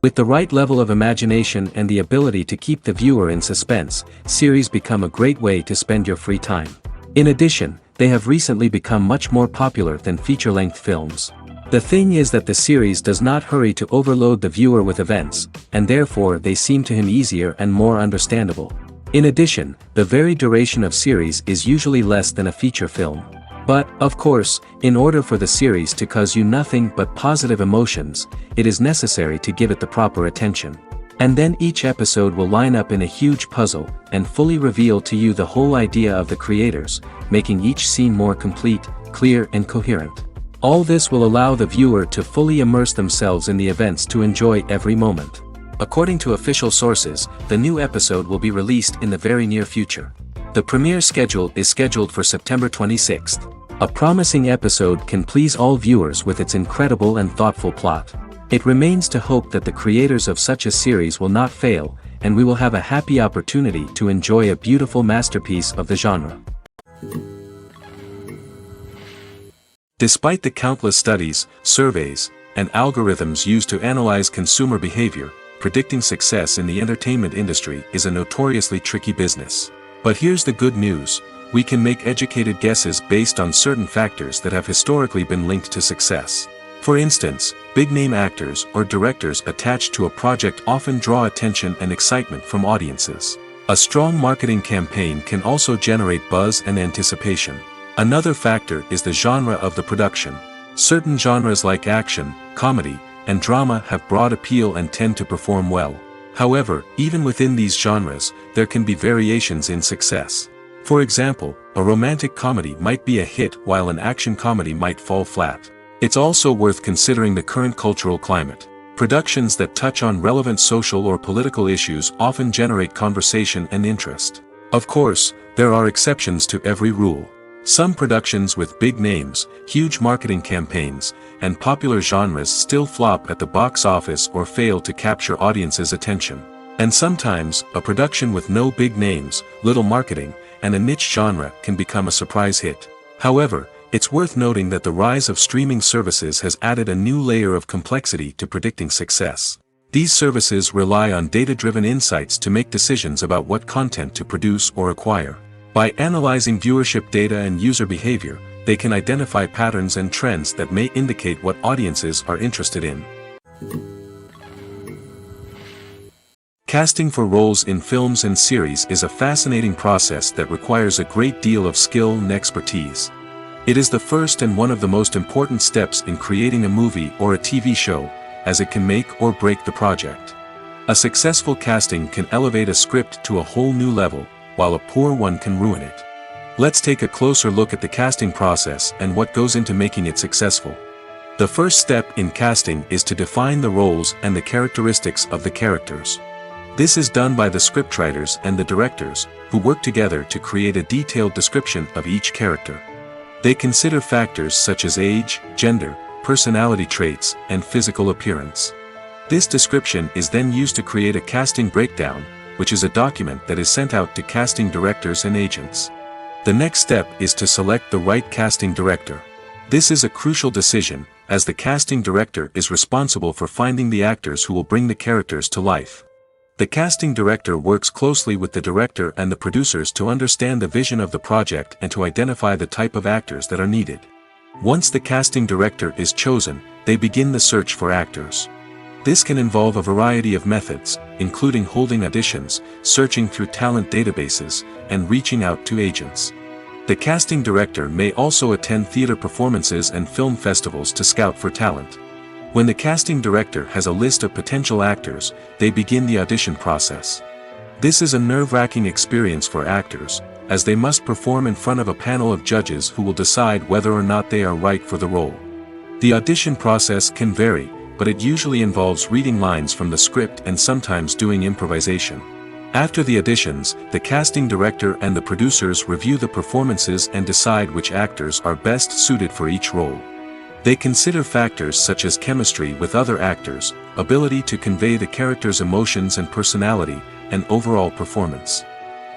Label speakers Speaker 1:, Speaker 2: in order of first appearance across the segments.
Speaker 1: With the right level of imagination and the ability to keep the viewer in suspense, series become a great way to spend your free time. In addition, they have recently become much more popular than feature-length films. The thing is that the series does not hurry to overload the viewer with events, and therefore they seem to him easier and more understandable. In addition, the very duration of series is usually less than a feature film. But, of course, in order for the series to cause you nothing but positive emotions, it is necessary to give it the proper attention. And then each episode will line up in a huge puzzle, and fully reveal to you the whole idea of the creators, making each scene more complete, clear and coherent. All this will allow the viewer to fully immerse themselves in the events to enjoy every moment. According to official sources, the new episode will be released in the very near future. The premiere schedule is scheduled for September 26th. A promising episode can please all viewers with its incredible and thoughtful plot. It remains to hope that the creators of such a series will not fail, and we will have a happy opportunity to enjoy a beautiful masterpiece of the genre. Despite the countless studies, surveys, and algorithms used to analyze consumer behavior, predicting success in the entertainment industry is a notoriously tricky business. But here's the good news: we can make educated guesses based on certain factors that have historically been linked to success. For instance, big-name actors or directors attached to a project often draw attention and excitement from audiences. A strong marketing campaign can also generate buzz and anticipation. Another factor is the genre of the production. Certain genres like action, comedy, and drama have broad appeal and tend to perform well. However, even within these genres, there can be variations in success. For example, a romantic comedy might be a hit while an action comedy might fall flat. It's also worth considering the current cultural climate. Productions that touch on relevant social or political issues often generate conversation and interest. Of course, there are exceptions to every rule. Some productions with big names, huge marketing campaigns, and popular genres still flop at the box office or fail to capture audiences' attention. And sometimes, a production with no big names, little marketing, and a niche genre can become a surprise hit. However, it's worth noting that the rise of streaming services has added a new layer of complexity to predicting success. These services rely on data-driven insights to make decisions about what content to produce or acquire. By analyzing viewership data and user behavior, they can identify patterns and trends that may indicate what audiences are interested in. Casting for roles in films and series is a fascinating process that requires a great deal of skill and expertise. It is the first and one of the most important steps in creating a movie or a TV show, as it can make or break the project. A successful casting can elevate a script to a whole new level, while a poor one can ruin it. Let's take a closer look at the casting process and what goes into making it successful. The first step in casting is to define the roles and the characteristics of the characters. This is done by the scriptwriters and the directors, who work together to create a detailed description of each character. They consider factors such as age, gender, personality traits, and physical appearance. This description is then used to create a casting breakdown, which is a document that is sent out to casting directors and agents. The next step is to select the right casting director. This is a crucial decision, as the casting director is responsible for finding the actors who will bring the characters to life. The casting director works closely with the director and the producers to understand the vision of the project and to identify the type of actors that are needed. Once the casting director is chosen, they begin the search for actors. This can involve a variety of methods, including holding auditions, searching through talent databases, and reaching out to agents. The casting director may also attend theater performances and film festivals to scout for talent. When the casting director has a list of potential actors, they begin the audition process. This is a nerve-wracking experience for actors, as they must perform in front of a panel of judges who will decide whether or not they are right for the role. The audition process can vary, but it usually involves reading lines from the script and sometimes doing improvisation. After the auditions, the casting director and the producers review the performances and decide which actors are best suited for each role. They consider factors such as chemistry with other actors, ability to convey the character's emotions and personality, and overall performance.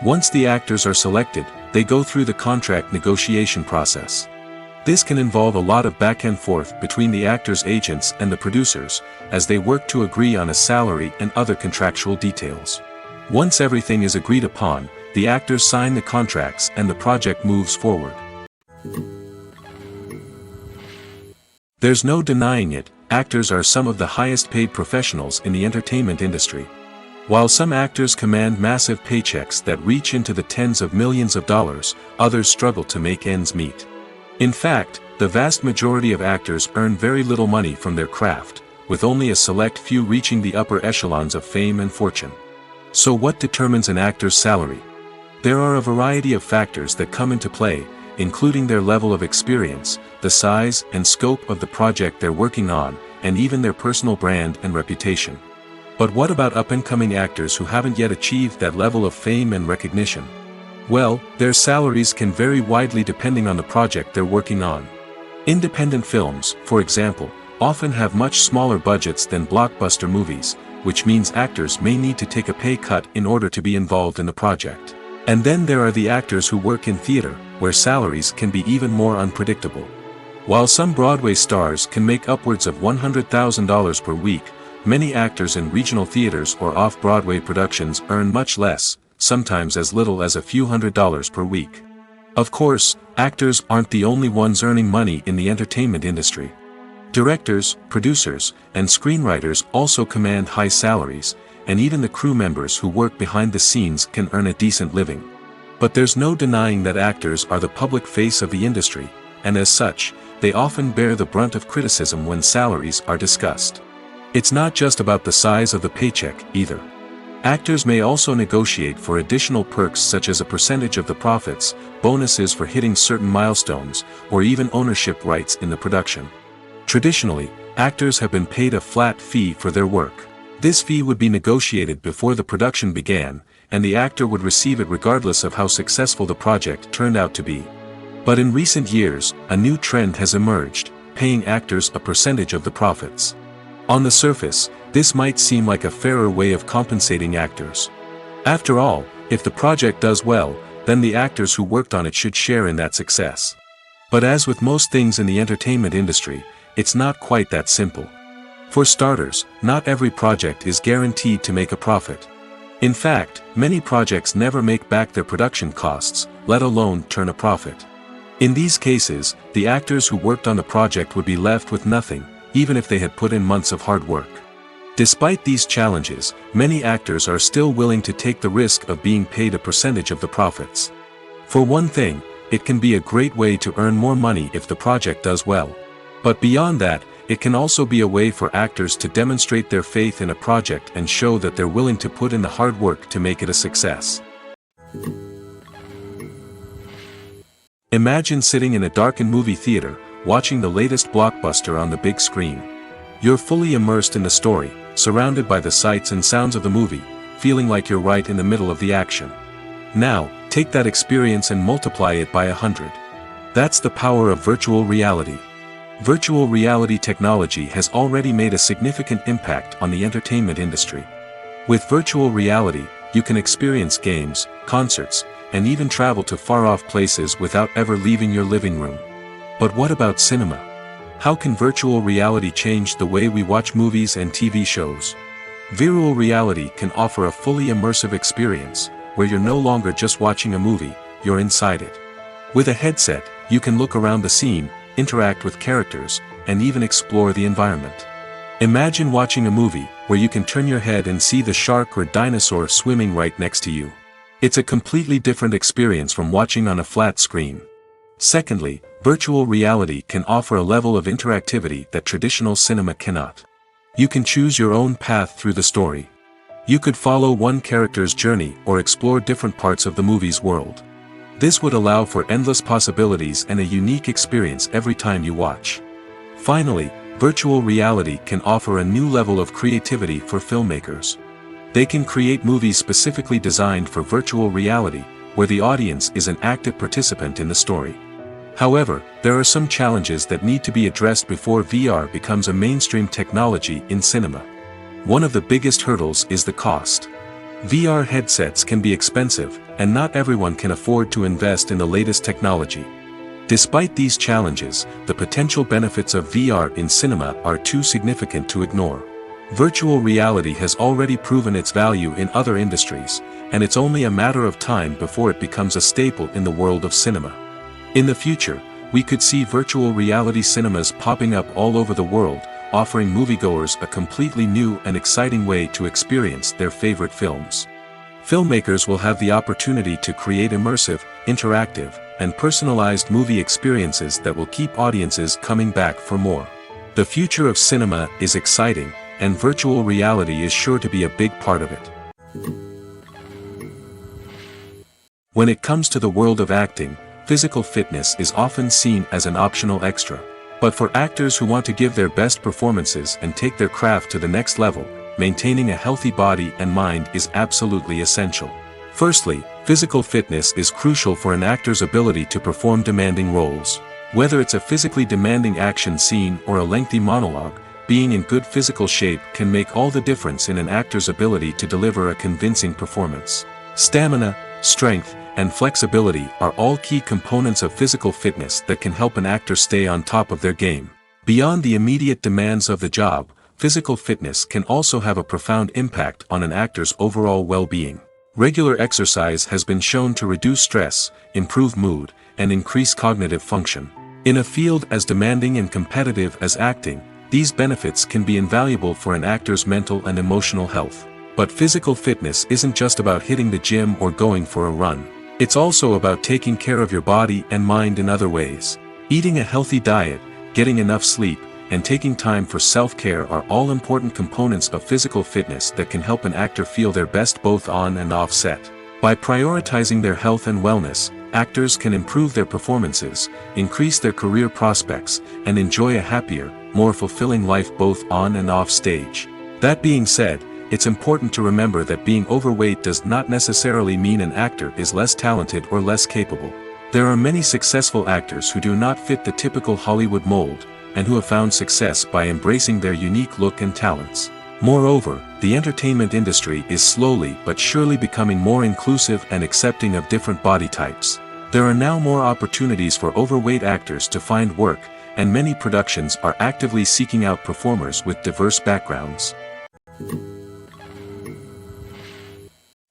Speaker 1: Once the actors are selected, they go through the contract negotiation process. This can involve a lot of back and forth between the actors' agents and the producers, as they work to agree on a salary and other contractual details. Once everything is agreed upon, the actors sign the contracts and the project moves forward. There's no denying it, actors are some of the highest paid professionals in the entertainment industry. While some actors command massive paychecks that reach into the tens of millions of dollars, others struggle to make ends meet. In fact, the vast majority of actors earn very little money from their craft, with only a select few reaching the upper echelons of fame and fortune. So what determines an actor's salary? There are a variety of factors that come into play, including their level of experience, the size and scope of the project they're working on, and even their personal brand and reputation. But what about up-and-coming actors who haven't yet achieved that level of fame and recognition? Well, their salaries can vary widely depending on the project they're working on. Independent films, for example, often have much smaller budgets than blockbuster movies, which means actors may need to take a pay cut in order to be involved in the project. And then there are the actors who work in theater, where salaries can be even more unpredictable. While some Broadway stars can make upwards of $100,000 per week, many actors in regional theaters or off-Broadway productions earn much less, sometimes as little as a few $100s per week. Of course, actors aren't the only ones earning money in the entertainment industry. Directors, producers, and screenwriters also command high salaries, and even the crew members who work behind the scenes can earn a decent living. But there's no denying that actors are the public face of the industry, and as such, they often bear the brunt of criticism when salaries are discussed. It's not just about the size of the paycheck, either. Actors may also negotiate for additional perks such as a percentage of the profits, bonuses for hitting certain milestones, or even ownership rights in the production. Traditionally, actors have been paid a flat fee for their work. This fee would be negotiated before the production began, and the actor would receive it regardless of how successful the project turned out to be. But in recent years, a new trend has emerged, paying actors a percentage of the profits. On the surface, this might seem like a fairer way of compensating actors. After all, if the project does well, then the actors who worked on it should share in that success. But as with most things in the entertainment industry, it's not quite that simple. For starters, not every project is guaranteed to make a profit. In fact, many projects never make back their production costs, let alone turn a profit. In these cases, the actors who worked on the project would be left with nothing, even if they had put in months of hard work. Despite these challenges, many actors are still willing to take the risk of being paid a percentage of the profits. For one thing, it can be a great way to earn more money if the project does well. But beyond that, it can also be a way for actors to demonstrate their faith in a project and show that they're willing to put in the hard work to make it a success. Imagine sitting in a darkened movie theater, watching the latest blockbuster on the big screen. You're fully immersed in the story, surrounded by the sights and sounds of the movie, feeling like you're right in the middle of the action. Now, take that experience and multiply it by 100. That's the power of virtual reality. Virtual reality technology has already made a significant impact on the entertainment industry. With virtual reality, you can experience games, concerts, and even travel to far-off places without ever leaving your living room. But what about cinema? How can virtual reality change the way we watch movies and TV shows? Virtual reality can offer a fully immersive experience, where you're no longer just watching a movie, you're inside it. With a headset, you can look around the scene, interact with characters, and even explore the environment. Imagine watching a movie where you can turn your head and see the shark or dinosaur swimming right next to you. It's a completely different experience from watching on a flat screen. Secondly, virtual reality can offer a level of interactivity that traditional cinema cannot. You can choose your own path through the story. You could follow one character's journey or explore different parts of the movie's world. This would allow for endless possibilities and a unique experience every time you watch. Finally, virtual reality can offer a new level of creativity for filmmakers. They can create movies specifically designed for virtual reality, where the audience is an active participant in the story. However, there are some challenges that need to be addressed before VR becomes a mainstream technology in cinema. One of the biggest hurdles is the cost. VR headsets can be expensive, and not everyone can afford to invest in the latest technology. Despite these challenges, the potential benefits of VR in cinema are too significant to ignore. Virtual reality has already proven its value in other industries, and it's only a matter of time before it becomes a staple in the world of cinema. In the future, we could see virtual reality cinemas popping up all over the world, offering moviegoers a completely new and exciting way to experience their favorite films. Filmmakers will have the opportunity to create immersive, interactive, and personalized movie experiences that will keep audiences coming back for more. The future of cinema is exciting, and virtual reality is sure to be a big part of it. When it comes to the world of acting, physical fitness is often seen as an optional extra. But for actors who want to give their best performances and take their craft to the next level, maintaining a healthy body and mind is absolutely essential. Firstly, physical fitness is crucial for an actor's ability to perform demanding roles. Whether it's a physically demanding action scene or a lengthy monologue, being in good physical shape can make all the difference in an actor's ability to deliver a convincing performance. Stamina, strength, and flexibility are all key components of physical fitness that can help an actor stay on top of their game. Beyond the immediate demands of the job, physical fitness can also have a profound impact on an actor's overall well-being. Regular exercise has been shown to reduce stress, improve mood, and increase cognitive function. In a field as demanding and competitive as acting, these benefits can be invaluable for an actor's mental and emotional health. But physical fitness isn't just about hitting the gym or going for a run. It's also about taking care of your body and mind in other ways. Eating a healthy diet, getting enough sleep, and taking time for self-care are all important components of physical fitness that can help an actor feel their best both on and off set. By prioritizing their health and wellness, actors can improve their performances, increase their career prospects, and enjoy a happier, more fulfilling life both on and off stage. That being said, it's important to remember that being overweight does not necessarily mean an actor is less talented or less capable. There are many successful actors who do not fit the typical Hollywood mold, and who have found success by embracing their unique look and talents. Moreover, the entertainment industry is slowly but surely becoming more inclusive and accepting of different body types. There are now more opportunities for overweight actors to find work, and many productions are actively seeking out performers with diverse backgrounds.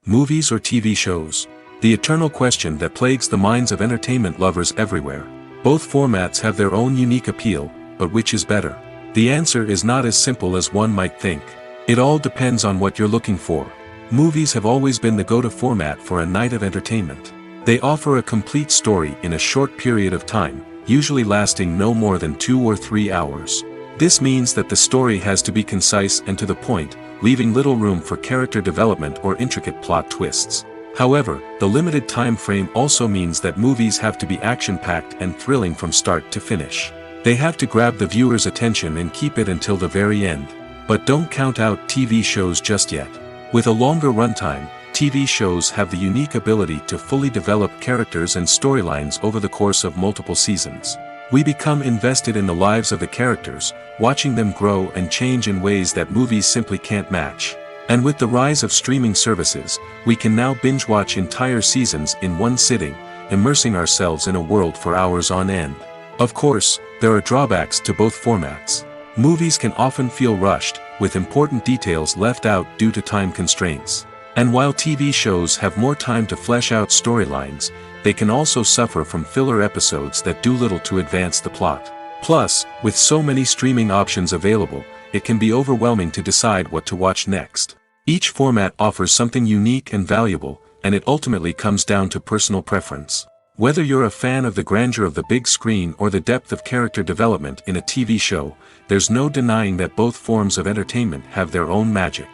Speaker 1: Movies or TV shows? The eternal question that plagues the minds of entertainment lovers everywhere. Both formats have their own unique appeal, but which is better? The answer is not as simple as one might think. It all depends on what you're looking for. Movies have always been the go-to format for a night of entertainment. They offer a complete story in a short period of time, usually lasting no more than 2 or 3 hours. This means that the story has to be concise and to the point, leaving little room for character development or intricate plot twists. However, the limited time frame also means that movies have to be action-packed and thrilling from start to finish. They have to grab the viewer's attention and keep it until the very end. But don't count out TV shows just yet. With a longer runtime, TV shows have the unique ability to fully develop characters and storylines over the course of multiple seasons. We become invested in the lives of the characters, watching them grow and change in ways that movies simply can't match. And with the rise of streaming services, we can now binge-watch entire seasons in one sitting, immersing ourselves in a world for hours on end. Of course, there are drawbacks to both formats. Movies can often feel rushed, with important details left out due to time constraints. And while TV shows have more time to flesh out storylines, they can also suffer from filler episodes that do little to advance the plot. Plus, with so many streaming options available, it can be overwhelming to decide what to watch next. Each format offers something unique and valuable, and it ultimately comes down to personal preference. Whether you're a fan of the grandeur of the big screen or the depth of character development in a TV show, there's no denying that both forms of entertainment have their own magic.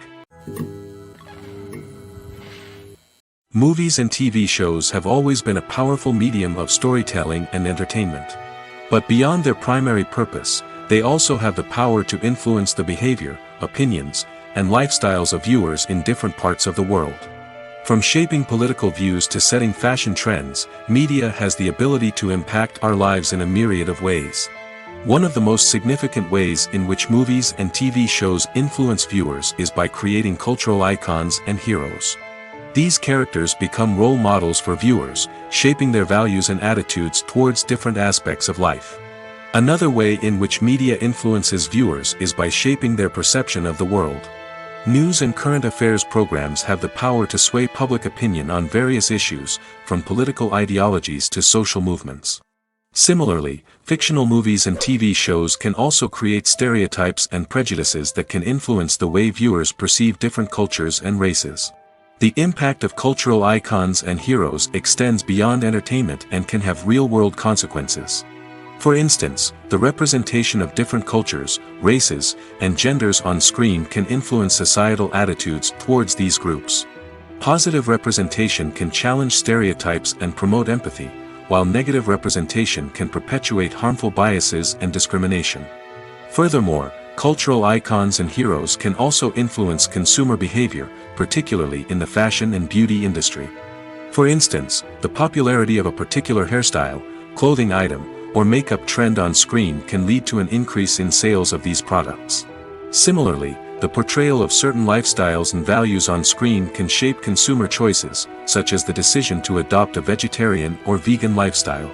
Speaker 1: Movies and TV shows have always been a powerful medium of storytelling and entertainment. But beyond their primary purpose, they also have the power to influence the behavior, opinions, and lifestyles of viewers in different parts of the world. From shaping political views to setting fashion trends, media has the ability to impact our lives in a myriad of ways. One of the most significant ways in which movies and TV shows influence viewers is by creating cultural icons and heroes. These characters become role models for viewers, shaping their values and attitudes towards different aspects of life. Another way in which media influences viewers is by shaping their perception of the world. News and current affairs programs have the power to sway public opinion on various issues, from political ideologies to social movements. Similarly, fictional movies and TV shows can also create stereotypes and prejudices that can influence the way viewers perceive different cultures and races. The impact of cultural icons and heroes extends beyond entertainment and can have real-world consequences. For instance, the representation of different cultures, races, and genders on screen can influence societal attitudes towards these groups. Positive representation can challenge stereotypes and promote empathy, while negative representation can perpetuate harmful biases and discrimination. Furthermore, cultural icons and heroes can also influence consumer behavior, particularly in the fashion and beauty industry. For instance, the popularity of a particular hairstyle, clothing item, or makeup trend on screen can lead to an increase in sales of these products. Similarly, the portrayal of certain lifestyles and values on screen can shape consumer choices, such as the decision to adopt a vegetarian or vegan lifestyle.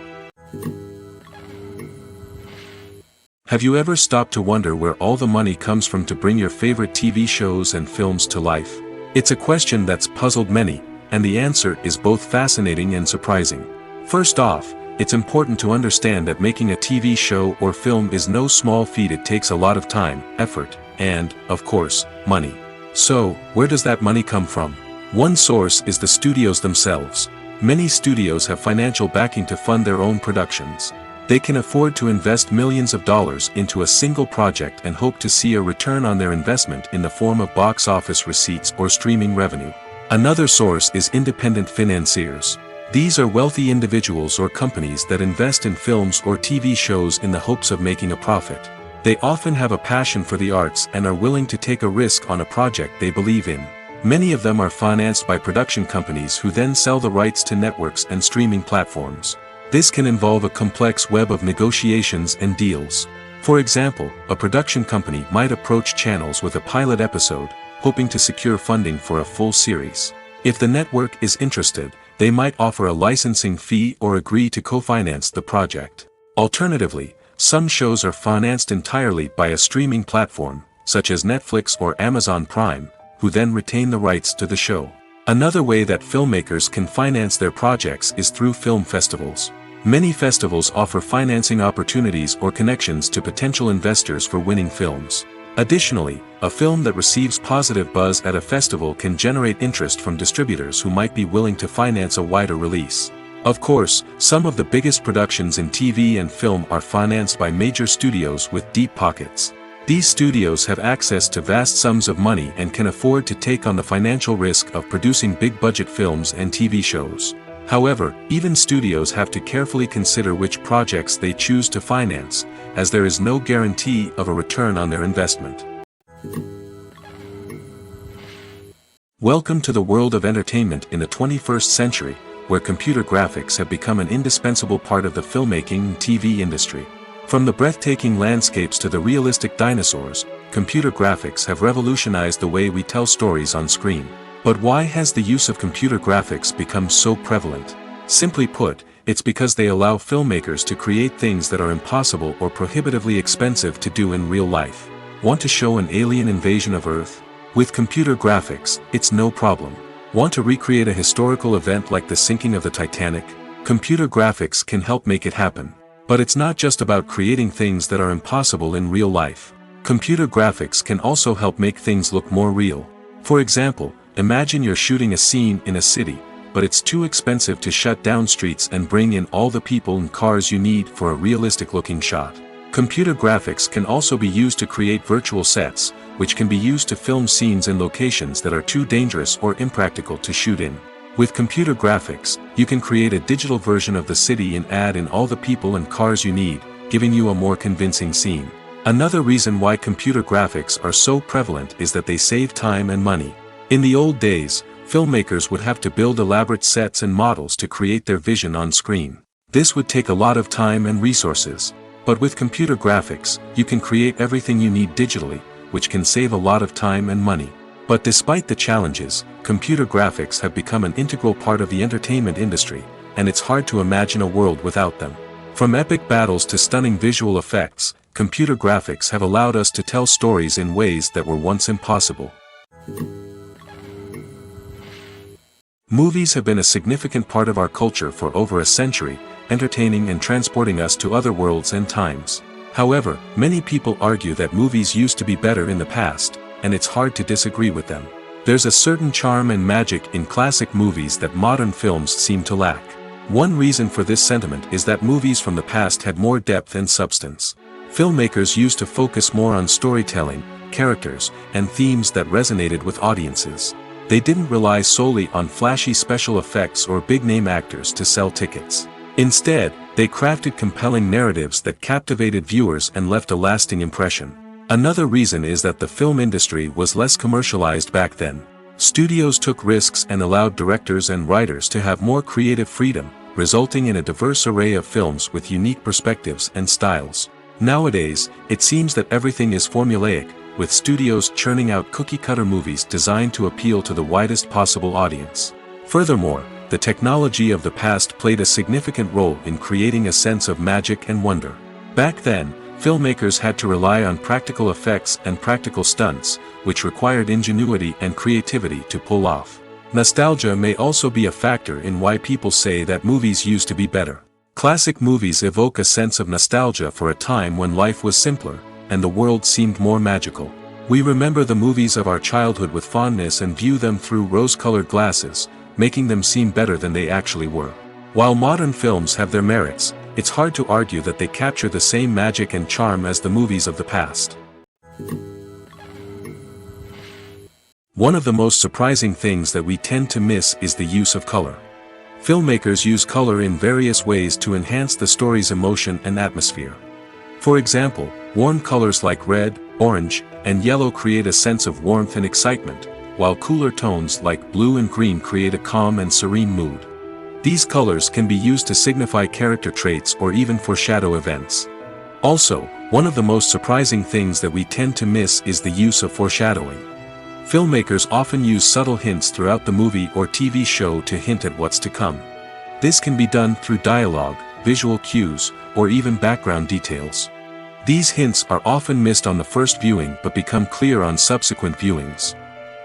Speaker 1: Have you ever stopped to wonder where all the money comes from to bring your favorite TV shows and films to life? It's a question that's puzzled many, and the answer is both fascinating and surprising. First off, it's important to understand that making a TV show or film is no small feat. It takes a lot of time, effort, and, of course, money. So, where does that money come from? One source is the studios themselves. Many studios have financial backing to fund their own productions. They can afford to invest millions of dollars into a single project and hope to see a return on their investment in the form of box office receipts or streaming revenue. Another source is independent financiers. These are wealthy individuals or companies that invest in films or TV shows in the hopes of making a profit. They often have a passion for the arts and are willing to take a risk on a project they believe in. Many of them are financed by production companies who then sell the rights to networks and streaming platforms. This can involve a complex web of negotiations and deals. For example, a production company might approach channels with a pilot episode, hoping to secure funding for a full series. If the network is interested, they might offer a licensing fee or agree to co-finance the project. Alternatively, some shows are financed entirely by a streaming platform, such as Netflix or Amazon Prime, who then retain the rights to the show. Another way that filmmakers can finance their projects is through film festivals. Many festivals offer financing opportunities or connections to potential investors for winning films. Additionally, a film that receives positive buzz at a festival can generate interest from distributors who might be willing to finance a wider release. Of course, some of the biggest productions in TV and film are financed by major studios with deep pockets. These studios have access to vast sums of money and can afford to take on the financial risk of producing big-budget films and TV shows. However, even studios have to carefully consider which projects they choose to finance, as there is no guarantee of a return on their investment. Welcome to the world of entertainment in the 21st century, where computer graphics have become an indispensable part of the filmmaking and TV industry. From the breathtaking landscapes to the realistic dinosaurs, computer graphics have revolutionized the way we tell stories on screen. But why has the use of computer graphics become so prevalent? Simply put, it's because they allow filmmakers to create things that are impossible or prohibitively expensive to do in real life. Want to show an alien invasion of Earth? With computer graphics, it's no problem. Want to recreate a historical event like the sinking of the Titanic? Computer graphics can help make it happen. But it's not just about creating things that are impossible in real life. Computer graphics can also help make things look more real. For example, imagine you're shooting a scene in a city, but it's too expensive to shut down streets and bring in all the people and cars you need for a realistic-looking shot. Computer graphics can also be used to create virtual sets, which can be used to film scenes in locations that are too dangerous or impractical to shoot in. With computer graphics, you can create a digital version of the city and add in all the people and cars you need, giving you a more convincing scene. Another reason why computer graphics are so prevalent is that they save time and money. In the old days, filmmakers would have to build elaborate sets and models to create their vision on screen. This would take a lot of time and resources. But with computer graphics, you can create everything you need digitally, which can save a lot of time and money. But despite the challenges, computer graphics have become an integral part of the entertainment industry, and it's hard to imagine a world without them. From epic battles to stunning visual effects, computer graphics have allowed us to tell stories in ways that were once impossible. Movies have been a significant part of our culture for over a century, entertaining and transporting us to other worlds and times. However, many people argue that movies used to be better in the past, and it's hard to disagree with them. There's a certain charm and magic in classic movies that modern films seem to lack. One reason for this sentiment is that movies from the past had more depth and substance. Filmmakers used to focus more on storytelling, characters, and themes that resonated with audiences. They didn't rely solely on flashy special effects or big-name actors to sell tickets. Instead, they crafted compelling narratives that captivated viewers and left a lasting impression. Another reason is that the film industry was less commercialized back then. Studios took risks and allowed directors and writers to have more creative freedom, resulting in a diverse array of films with unique perspectives and styles. Nowadays, it seems that everything is formulaic, with studios churning out cookie-cutter movies designed to appeal to the widest possible audience. Furthermore, the technology of the past played a significant role in creating a sense of magic and wonder. Back then, filmmakers had to rely on practical effects and practical stunts, which required ingenuity and creativity to pull off. Nostalgia may also be a factor in why people say that movies used to be better. Classic movies evoke a sense of nostalgia for a time when life was simpler, and the world seemed more magical. We remember the movies of our childhood with fondness and view them through rose-colored glasses, making them seem better than they actually were. While modern films have their merits, it's hard to argue that they capture the same magic and charm as the movies of the past. One of the most surprising things that we tend to miss is the use of color. Filmmakers use color in various ways to enhance the story's emotion and atmosphere. For example, warm colors like red, orange, and yellow create a sense of warmth and excitement, while cooler tones like blue and green create a calm and serene mood. These colors can be used to signify character traits or even foreshadow events. Also, one of the most surprising things that we tend to miss is the use of foreshadowing. Filmmakers often use subtle hints throughout the movie or TV show to hint at what's to come. This can be done through dialogue, visual cues, or even background details. These hints are often missed on the first viewing but become clear on subsequent viewings.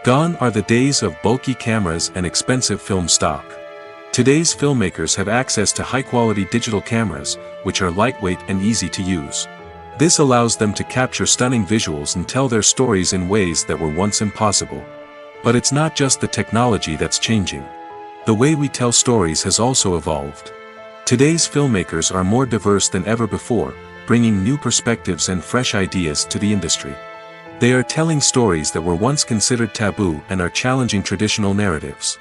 Speaker 1: Gone are the days of bulky cameras and expensive film stock. Today's filmmakers have access to high-quality digital cameras, which are lightweight and easy to use. This allows them to capture stunning visuals and tell their stories in ways that were once impossible. But it's not just the technology that's changing. The way we tell stories has also evolved. Today's filmmakers are more diverse than ever before, bringing new perspectives and fresh ideas to the industry. They are telling stories that were once considered taboo and are challenging traditional narratives.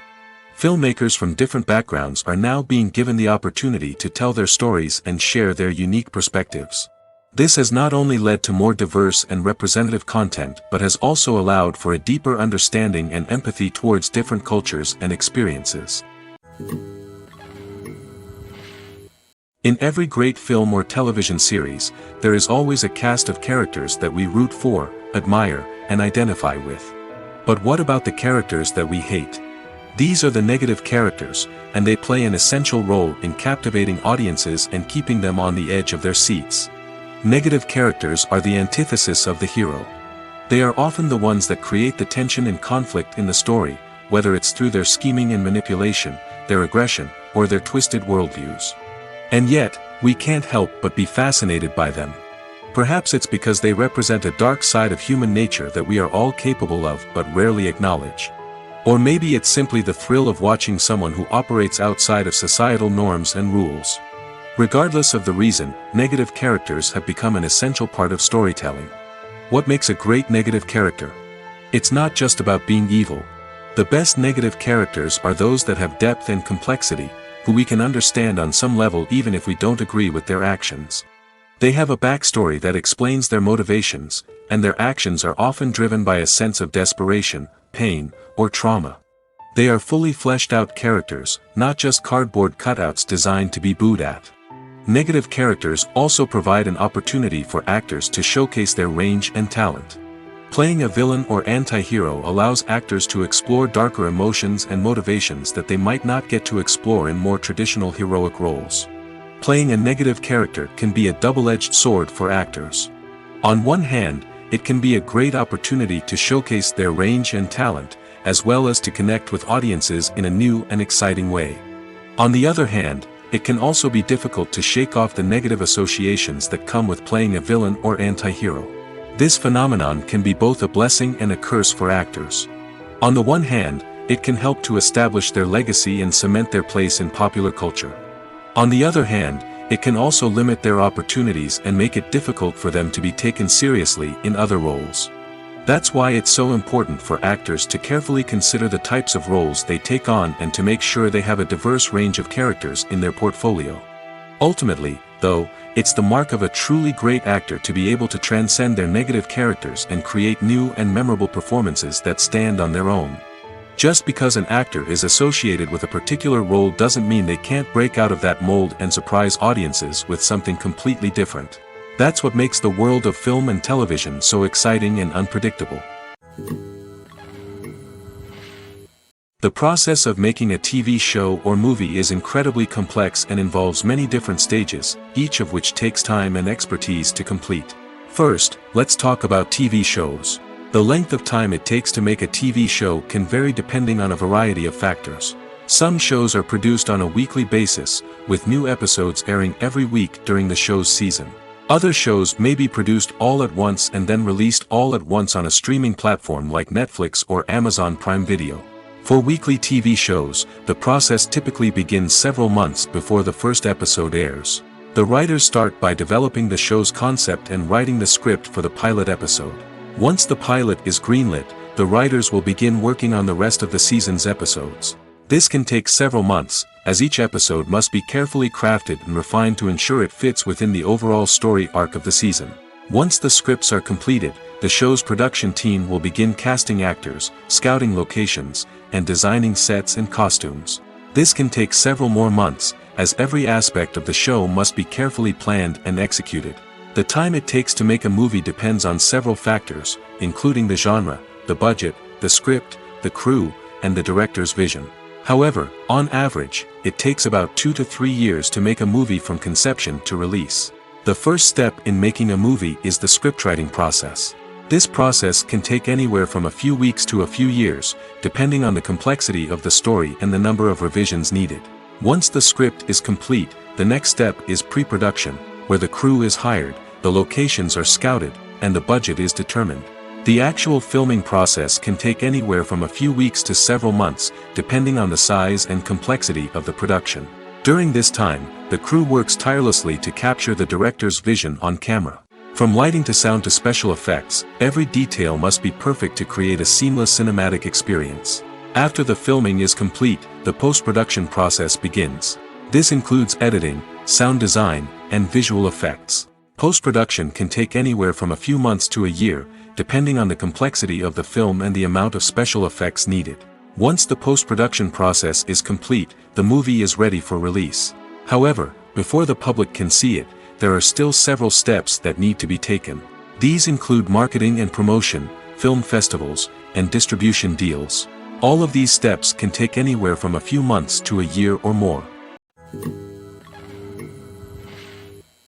Speaker 1: Filmmakers from different backgrounds are now being given the opportunity to tell their stories and share their unique perspectives. This has not only led to more diverse and representative content but has also allowed for a deeper understanding and empathy towards different cultures and experiences. In every great film or television series, there is always a cast of characters that we root for, admire, and identify with. But what about the characters that we hate? These are the negative characters, and they play an essential role in captivating audiences and keeping them on the edge of their seats. Negative characters are the antithesis of the hero. They are often the ones that create the tension and conflict in the story, whether it's through their scheming and manipulation, their aggression, or their twisted worldviews. And yet, we can't help but be fascinated by them. Perhaps it's because they represent a dark side of human nature that we are all capable of but rarely acknowledge. Or maybe it's simply the thrill of watching someone who operates outside of societal norms and rules. Regardless of the reason, negative characters have become an essential part of storytelling. What makes a great negative character? It's not just about being evil. The best negative characters are those that have depth and complexity, who we can understand on some level even if we don't agree with their actions. They have a backstory that explains their motivations, and their actions are often driven by a sense of desperation, pain, or trauma. They are fully fleshed out characters, not just cardboard cutouts designed to be booed at. Negative characters also provide an opportunity for actors to showcase their range and talent. Playing a villain or anti-hero allows actors to explore darker emotions and motivations that they might not get to explore in more traditional heroic roles. Playing a negative character can be a double-edged sword for actors. On one hand, it can be a great opportunity to showcase their range and talent, as well as to connect with audiences in a new and exciting way. On the other hand, it can also be difficult to shake off the negative associations that come with playing a villain or anti-hero. This phenomenon can be both a blessing and a curse for actors. On the one hand, it can help to establish their legacy and cement their place in popular culture. On the other hand, it can also limit their opportunities and make it difficult for them to be taken seriously in other roles. That's why it's so important for actors to carefully consider the types of roles they take on and to make sure they have a diverse range of characters in their portfolio. Ultimately, though, it's the mark of a truly great actor to be able to transcend their negative characters and create new and memorable performances that stand on their own. Just because an actor is associated with a particular role doesn't mean they can't break out of that mold and surprise audiences with something completely different. That's what makes the world of film and television so exciting and unpredictable. The process of making a TV show or movie is incredibly complex and involves many different stages, each of which takes time and expertise to complete. First, let's talk about TV shows. The length of time it takes to make a TV show can vary depending on a variety of factors. Some shows are produced on a weekly basis, with new episodes airing every week during the show's season. Other shows may be produced all at once and then released all at once on a streaming platform like Netflix or Amazon Prime Video. For weekly TV shows, the process typically begins several months before the first episode airs. The writers start by developing the show's concept and writing the script for the pilot episode. Once the pilot is greenlit, the writers will begin working on the rest of the season's episodes. This can take several months, as each episode must be carefully crafted and refined to ensure it fits within the overall story arc of the season. Once the scripts are completed, the show's production team will begin casting actors, scouting locations, and designing sets and costumes. This can take several more months, as every aspect of the show must be carefully planned and executed. The time it takes to make a movie depends on several factors, including the genre, the budget, the script, the crew, and the director's vision. However, on average, it takes about 2 to 3 years to make a movie from conception to release. The first step in making a movie is the scriptwriting process. This process can take anywhere from a few weeks to a few years, depending on the complexity of the story and the number of revisions needed. Once the script is complete, the next step is pre-production, where the crew is hired, the locations are scouted, and the budget is determined. The actual filming process can take anywhere from a few weeks to several months, depending on the size and complexity of the production. During this time, the crew works tirelessly to capture the director's vision on camera. From lighting to sound to special effects, every detail must be perfect to create a seamless cinematic experience. After the filming is complete, the post-production process begins. This includes editing, sound design, and visual effects. Post-production can take anywhere from a few months to a year, depending on the complexity of the film and the amount of special effects needed. Once the post-production process is complete, the movie is ready for release. However, before the public can see it, there are still several steps that need to be taken. These include marketing and promotion, film festivals, and distribution deals. All of these steps can take anywhere from a few months to a year or more.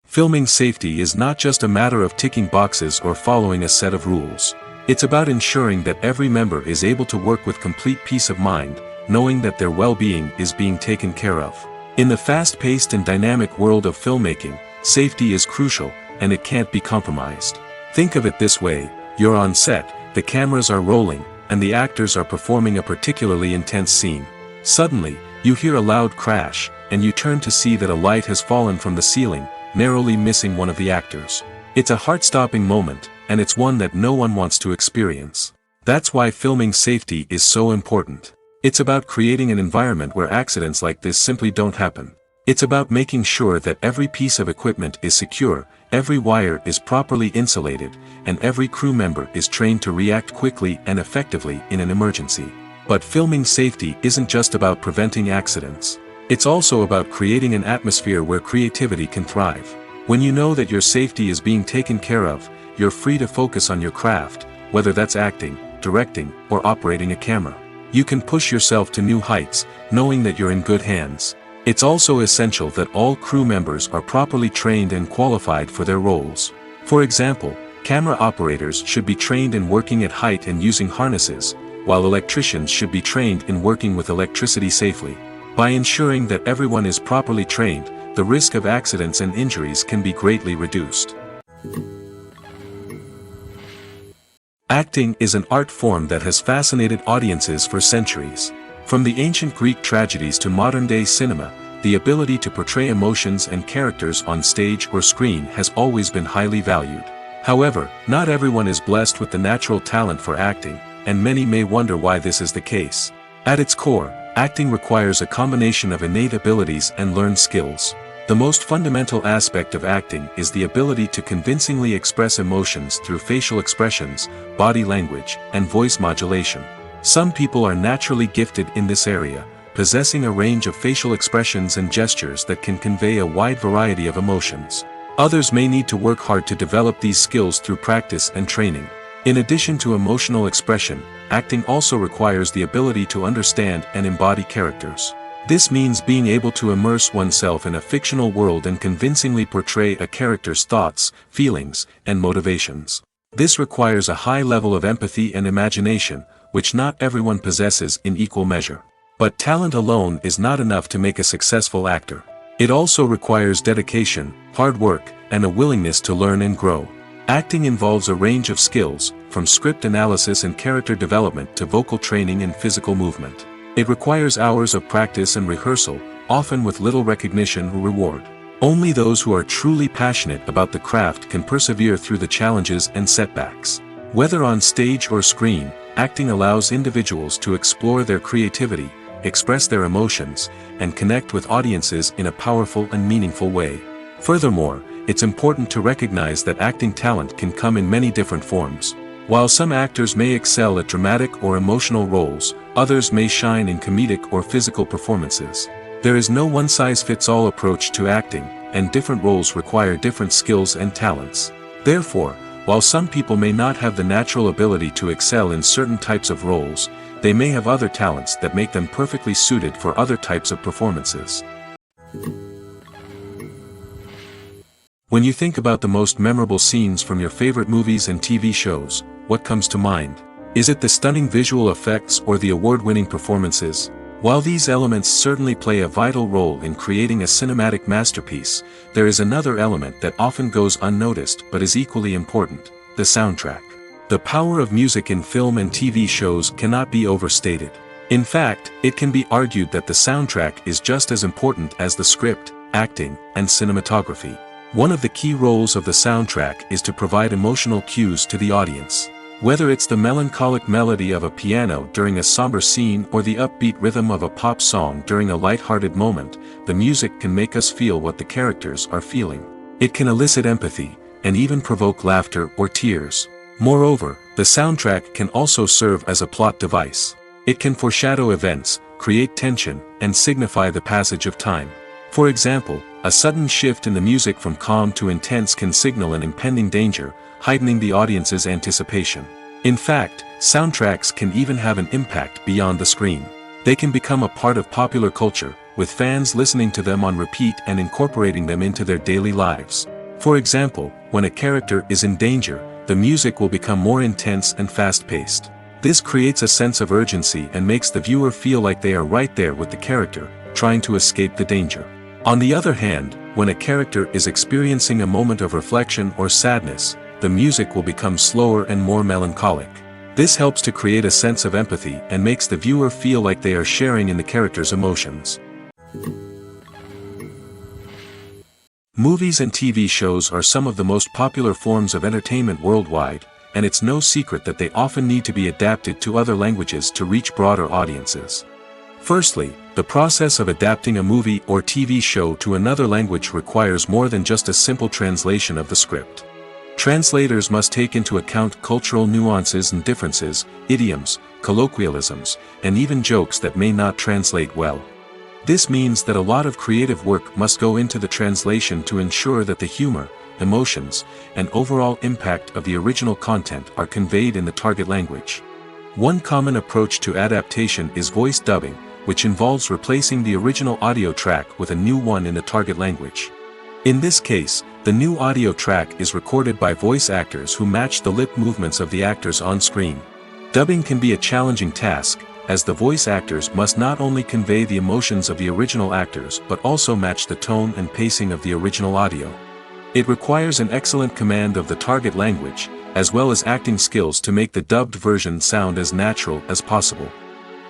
Speaker 1: Filming safety is not just a matter of ticking boxes or following a set of rules. It's about ensuring that every member is able to work with complete peace of mind, knowing that their well-being is being taken care of. In the fast-paced and dynamic world of filmmaking, safety is crucial, and it can't be compromised. Think of it this way: you're on set, the cameras are rolling, and the actors are performing a particularly intense scene. Suddenly, you hear a loud crash, and you turn to see that a light has fallen from the ceiling, narrowly missing one of the actors. It's a heart-stopping moment, and it's one that no one wants to experience. That's why filming safety is so important. It's about creating an environment where accidents like this simply don't happen. It's about making sure that every piece of equipment is secure, every wire is properly insulated, and every crew member is trained to react quickly and effectively in an emergency. But filming safety isn't just about preventing accidents. It's also about creating an atmosphere where creativity can thrive. When you know that your safety is being taken care of, you're free to focus on your craft, whether that's acting, directing, or operating a camera. You can push yourself to new heights, knowing that you're in good hands. It's also essential that all crew members are properly trained and qualified for their roles. For example, camera operators should be trained in working at height and using harnesses, while electricians should be trained in working with electricity safely. By ensuring that everyone is properly trained, the risk of accidents and injuries can be greatly reduced. Acting is an art form that has fascinated audiences for centuries. From the ancient Greek tragedies to modern-day cinema, the ability to portray emotions and characters on stage or screen has always been highly valued. However, not everyone is blessed with the natural talent for acting, and many may wonder why this is the case. At its core, acting requires a combination of innate abilities and learned skills. The most fundamental aspect of acting is the ability to convincingly express emotions through facial expressions, body language, and voice modulation. Some people are naturally gifted in this area, possessing a range of facial expressions and gestures that can convey a wide variety of emotions. Others may need to work hard to develop these skills through practice and training. In addition to emotional expression, acting also requires the ability to understand and embody characters. This means being able to immerse oneself in a fictional world and convincingly portray a character's thoughts, feelings, and motivations. This requires a high level of empathy and imagination, which not everyone possesses in equal measure. But talent alone is not enough to make a successful actor. It also requires dedication, hard work, and a willingness to learn and grow. Acting involves a range of skills, from script analysis and character development to vocal training and physical movement. It requires hours of practice and rehearsal, often with little recognition or reward. Only those who are truly passionate about the craft can persevere through the challenges and setbacks. Whether on stage or screen, acting allows individuals to explore their creativity, express their emotions, and connect with audiences in a powerful and meaningful way. Furthermore, it's important to recognize that acting talent can come in many different forms. While some actors may excel at dramatic or emotional roles, others may shine in comedic or physical performances. There is no one-size-fits-all approach to acting, and different roles require different skills and talents. Therefore, while some people may not have the natural ability to excel in certain types of roles, they may have other talents that make them perfectly suited for other types of performances. When you think about the most memorable scenes from your favorite movies and TV shows, what comes to mind? Is it the stunning visual effects or the award-winning performances? While these elements certainly play a vital role in creating a cinematic masterpiece, there is another element that often goes unnoticed but is equally important: the soundtrack. The power of music in film and TV shows cannot be overstated. In fact, it can be argued that the soundtrack is just as important as the script, acting, and cinematography. One of the key roles of the soundtrack is to provide emotional cues to the audience. Whether it's the melancholic melody of a piano during a somber scene or the upbeat rhythm of a pop song during a light-hearted moment, the music can make us feel what the characters are feeling. It can elicit empathy, and even provoke laughter or tears. Moreover, the soundtrack can also serve as a plot device. It can foreshadow events, create tension, and signify the passage of time. For example, a sudden shift in the music from calm to intense can signal an impending danger, heightening the audience's anticipation. In fact, soundtracks can even have an impact beyond the screen. They can become a part of popular culture, with fans listening to them on repeat and incorporating them into their daily lives. For example, when a character is in danger, the music will become more intense and fast-paced. This creates a sense of urgency and makes the viewer feel like they are right there with the character, trying to escape the danger. On the other hand, when a character is experiencing a moment of reflection or sadness, the music will become slower and more melancholic. This helps to create a sense of empathy and makes the viewer feel like they are sharing in the character's emotions. Movies and TV shows are some of the most popular forms of entertainment worldwide, and it's no secret that they often need to be adapted to other languages to reach broader audiences. Firstly, the process of adapting a movie or TV show to another language requires more than just a simple translation of the script. Translators must take into account cultural nuances and differences, idioms, colloquialisms, and even jokes that may not translate well. This means that a lot of creative work must go into the translation to ensure that the humor, emotions, and overall impact of the original content are conveyed in the target language. One common approach to adaptation is voice dubbing, which involves replacing the original audio track with a new one in the target language. In this case, the new audio track is recorded by voice actors who match the lip movements of the actors on screen. Dubbing can be a challenging task, as the voice actors must not only convey the emotions of the original actors but also match the tone and pacing of the original audio. It requires an excellent command of the target language, as well as acting skills to make the dubbed version sound as natural as possible.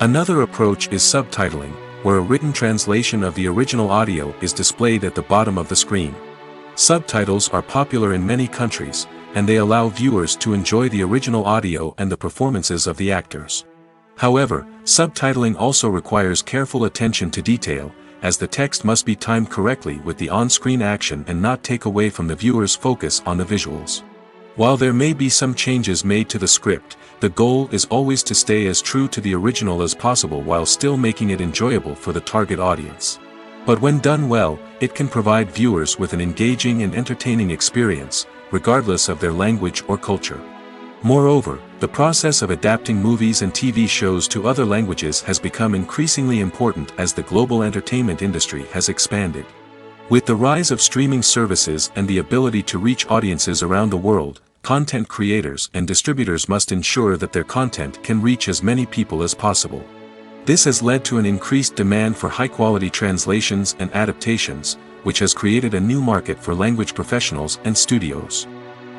Speaker 1: Another approach is subtitling, where a written translation of the original audio is displayed at the bottom of the screen. Subtitles are popular in many countries, and they allow viewers to enjoy the original audio and the performances of the actors. However, subtitling also requires careful attention to detail, as the text must be timed correctly with the on-screen action and not take away from the viewer's focus on the visuals. While there may be some changes made to the script, the goal is always to stay as true to the original as possible while still making it enjoyable for the target audience. But when done well, it can provide viewers with an engaging and entertaining experience, regardless of their language or culture. Moreover, the process of adapting movies and TV shows to other languages has become increasingly important as the global entertainment industry has expanded. With the rise of streaming services and the ability to reach audiences around the world, content creators and distributors must ensure that their content can reach as many people as possible. This has led to an increased demand for high-quality translations and adaptations, which has created a new market for language professionals and studios.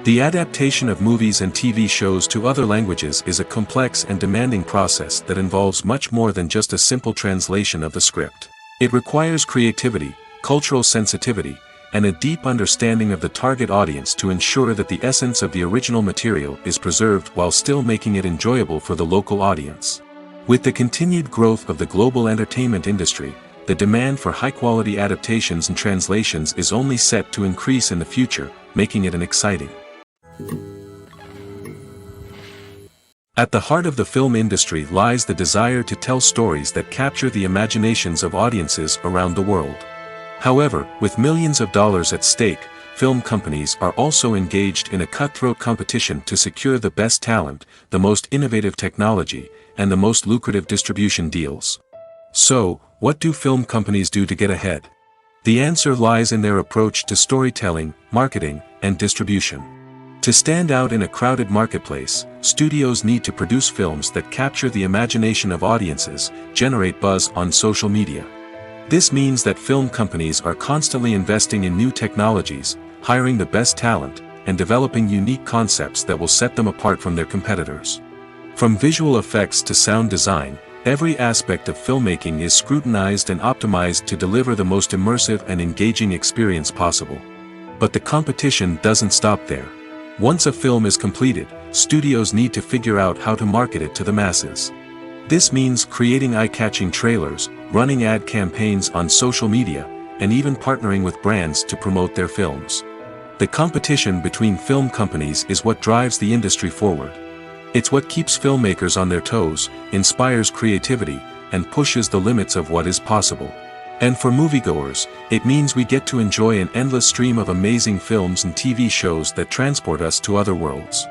Speaker 1: The adaptation of movies and TV shows to other languages is a complex and demanding process that involves much more than just a simple translation of the script. It requires creativity, cultural sensitivity, and a deep understanding of the target audience to ensure that the essence of the original material is preserved while still making it enjoyable for the local audience. With the continued growth of the global entertainment industry, the demand for high-quality adaptations and translations is only set to increase in the future, making it an exciting. At the heart of the film industry lies the desire to tell stories that capture the imaginations of audiences around the world. However, with millions of dollars at stake, film companies are also engaged in a cutthroat competition to secure the best talent, the most innovative technology, and the most lucrative distribution deals. So, what do film companies do to get ahead? The answer lies in their approach to storytelling, marketing, and distribution. To stand out in a crowded marketplace, studios need to produce films that capture the imagination of audiences, generate buzz on social media. This means that film companies are constantly investing in new technologies, hiring the best talent, and developing unique concepts that will set them apart from their competitors. From visual effects to sound design, every aspect of filmmaking is scrutinized and optimized to deliver the most immersive and engaging experience possible. But the competition doesn't stop there. Once a film is completed, studios need to figure out how to market it to the masses. This means creating eye-catching trailers, running ad campaigns on social media, and even partnering with brands to promote their films. The competition between film companies is what drives the industry forward. It's what keeps filmmakers on their toes, inspires creativity, and pushes the limits of what is possible. And for moviegoers, it means we get to enjoy an endless stream of amazing films and TV shows that transport us to other worlds.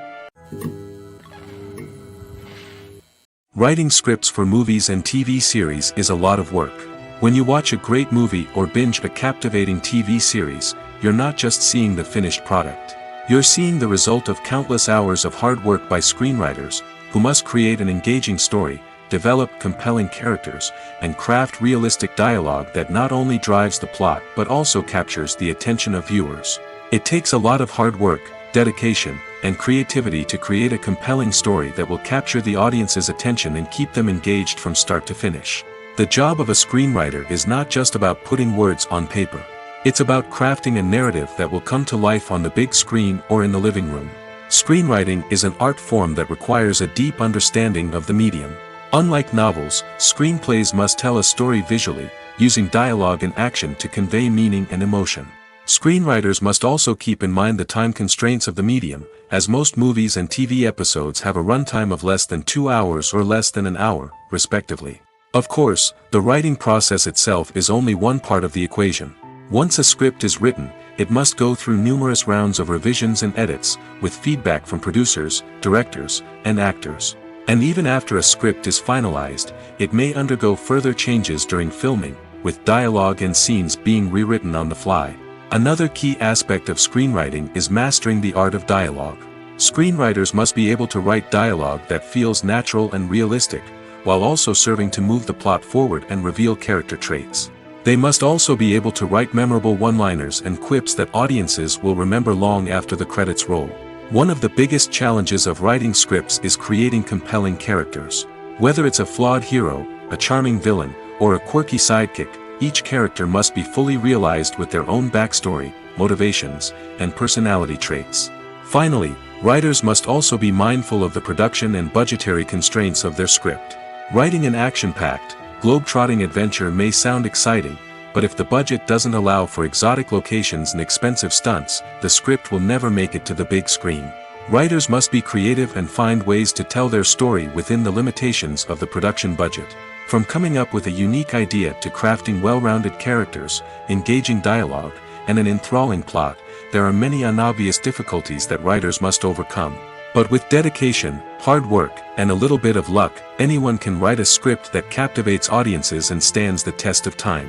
Speaker 1: Writing scripts for movies and TV series is a lot of work. When you watch a great movie or binge a captivating TV series, you're not just seeing the finished product. You're seeing the result of countless hours of hard work by screenwriters, who must create an engaging story, develop compelling characters, and craft realistic dialogue that not only drives the plot but also captures the attention of viewers. It takes a lot of hard work, dedication, and creativity to create a compelling story that will capture the audience's attention and keep them engaged from start to finish. The job of a screenwriter is not just about putting words on paper. It's about crafting a narrative that will come to life on the big screen or in the living room. Screenwriting is an art form that requires a deep understanding of the medium. Unlike novels, screenplays must tell a story visually, using dialogue and action to convey meaning and emotion. Screenwriters must also keep in mind the time constraints of the medium, as most movies and TV episodes have a runtime of less than 2 hours or less than an hour, respectively. Of course, the writing process itself is only one part of the equation. Once a script is written, it must go through numerous rounds of revisions and edits, with feedback from producers, directors, and actors. And even after a script is finalized, it may undergo further changes during filming, with dialogue and scenes being rewritten on the fly. Another key aspect of screenwriting is mastering the art of dialogue. Screenwriters must be able to write dialogue that feels natural and realistic, while also serving to move the plot forward and reveal character traits. They must also be able to write memorable one-liners and quips that audiences will remember long after the credits roll. One of the biggest challenges of writing scripts is creating compelling characters. Whether it's a flawed hero, a charming villain, or a quirky sidekick, each character must be fully realized with their own backstory, motivations, and personality traits. Finally, writers must also be mindful of the production and budgetary constraints of their script. Writing an action-packed, globe-trotting adventure may sound exciting, but if the budget doesn't allow for exotic locations and expensive stunts, the script will never make it to the big screen. Writers must be creative and find ways to tell their story within the limitations of the production budget. From coming up with a unique idea to crafting well-rounded characters, engaging dialogue, and an enthralling plot, there are many unobvious difficulties that writers must overcome. But with dedication, hard work, and a little bit of luck, anyone can write a script that captivates audiences and stands the test of time.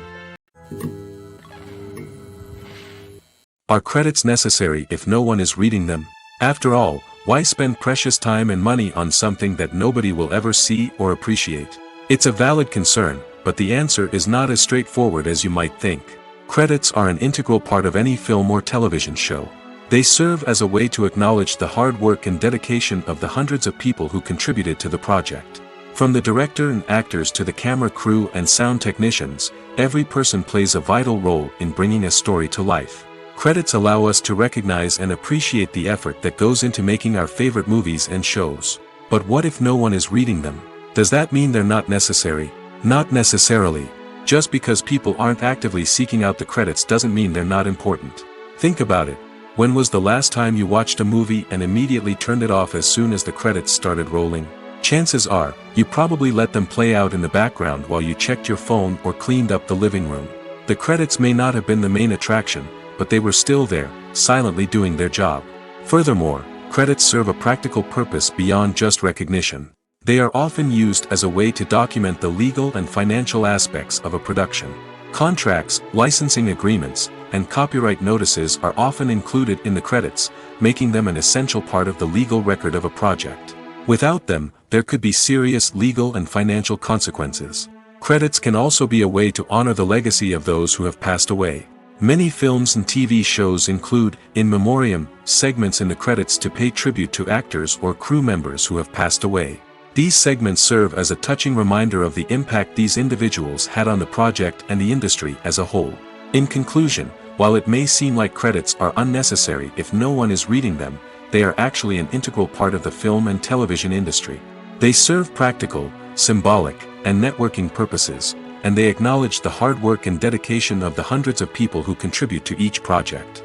Speaker 1: Are credits necessary if no one is reading them? After all, why spend precious time and money on something that nobody will ever see or appreciate? It's a valid concern, but the answer is not as straightforward as you might think. Credits are an integral part of any film or television show. They serve as a way to acknowledge the hard work and dedication of the hundreds of people who contributed to the project. From the director and actors to the camera crew and sound technicians, every person plays a vital role in bringing a story to life. Credits allow us to recognize and appreciate the effort that goes into making our favorite movies and shows. But what if no one is reading them? Does that mean they're not necessary? Not necessarily. Just because people aren't actively seeking out the credits doesn't mean they're not important. Think about it. When was the last time you watched a movie and immediately turned it off as soon as the credits started rolling? Chances are, you probably let them play out in the background while you checked your phone or cleaned up the living room. The credits may not have been the main attraction, but they were still there, silently doing their job. Furthermore, credits serve a practical purpose beyond just recognition. They are often used as a way to document the legal and financial aspects of a production. Contracts, licensing agreements, and copyright notices are often included in the credits, making them an essential part of the legal record of a project. Without them, there could be serious legal and financial consequences. Credits can also be a way to honor the legacy of those who have passed away. Many films and TV shows include, in memoriam, segments in the credits to pay tribute to actors or crew members who have passed away. These segments serve as a touching reminder of the impact these individuals had on the project and the industry as a whole. In conclusion, while it may seem like credits are unnecessary if no one is reading them, they are actually an integral part of the film and television industry. They serve practical, symbolic, and networking purposes, and they acknowledge the hard work and dedication of the hundreds of people who contribute to each project.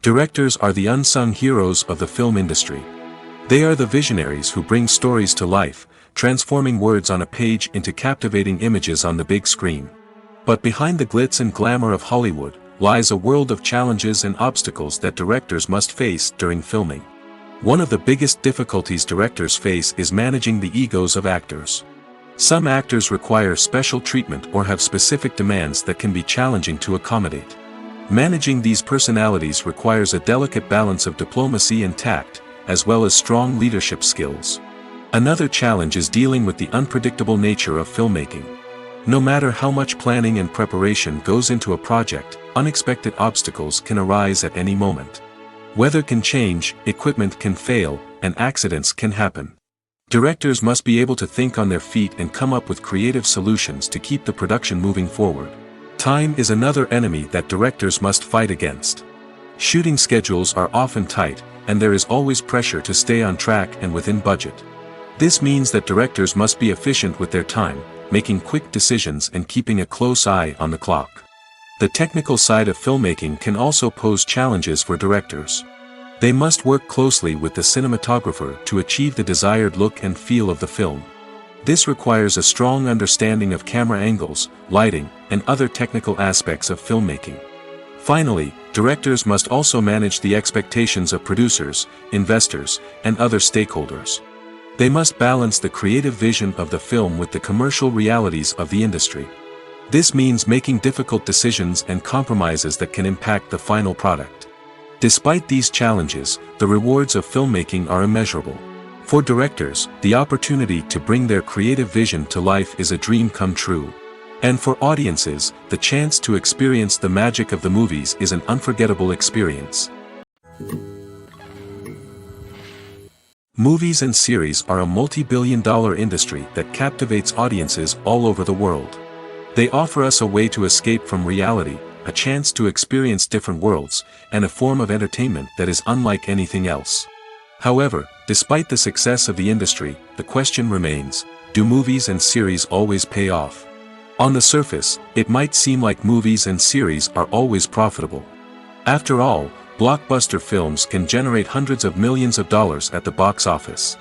Speaker 1: Directors are the unsung heroes of the film industry. They are the visionaries who bring stories to life, transforming words on a page into captivating images on the big screen. But behind the glitz and glamour of Hollywood, lies a world of challenges and obstacles that directors must face during filming. One of the biggest difficulties directors face is managing the egos of actors. Some actors require special treatment or have specific demands that can be challenging to accommodate. Managing these personalities requires a delicate balance of diplomacy and tact, as well as strong leadership skills. Another challenge is dealing with the unpredictable nature of filmmaking. No matter how much planning and preparation goes into a project, unexpected obstacles can arise at any moment. Weather can change, equipment can fail, and accidents can happen. Directors must be able to think on their feet and come up with creative solutions to keep the production moving forward. Time is another enemy that directors must fight against. Shooting schedules are often tight, and there is always pressure to stay on track and within budget. This means that directors must be efficient with their time, making quick decisions and keeping a close eye on the clock. The technical side of filmmaking can also pose challenges for directors. They must work closely with the cinematographer to achieve the desired look and feel of the film. This requires a strong understanding of camera angles, lighting, and other technical aspects of filmmaking. Finally, directors must also manage the expectations of producers, investors, and other stakeholders. They must balance the creative vision of the film with the commercial realities of the industry. This means making difficult decisions and compromises that can impact the final product. Despite these challenges, the rewards of filmmaking are immeasurable. For directors, the opportunity to bring their creative vision to life is a dream come true. And for audiences, the chance to experience the magic of the movies is an unforgettable experience. Movies and series are a multi-billion-dollar industry that captivates audiences all over the world. They offer us a way to escape from reality, a chance to experience different worlds, and a form of entertainment that is unlike anything else. However, despite the success of the industry, the question remains, do movies and series always pay off? On the surface, it might seem like movies and series are always profitable. After all, blockbuster films can generate hundreds of millions of dollars at the box office.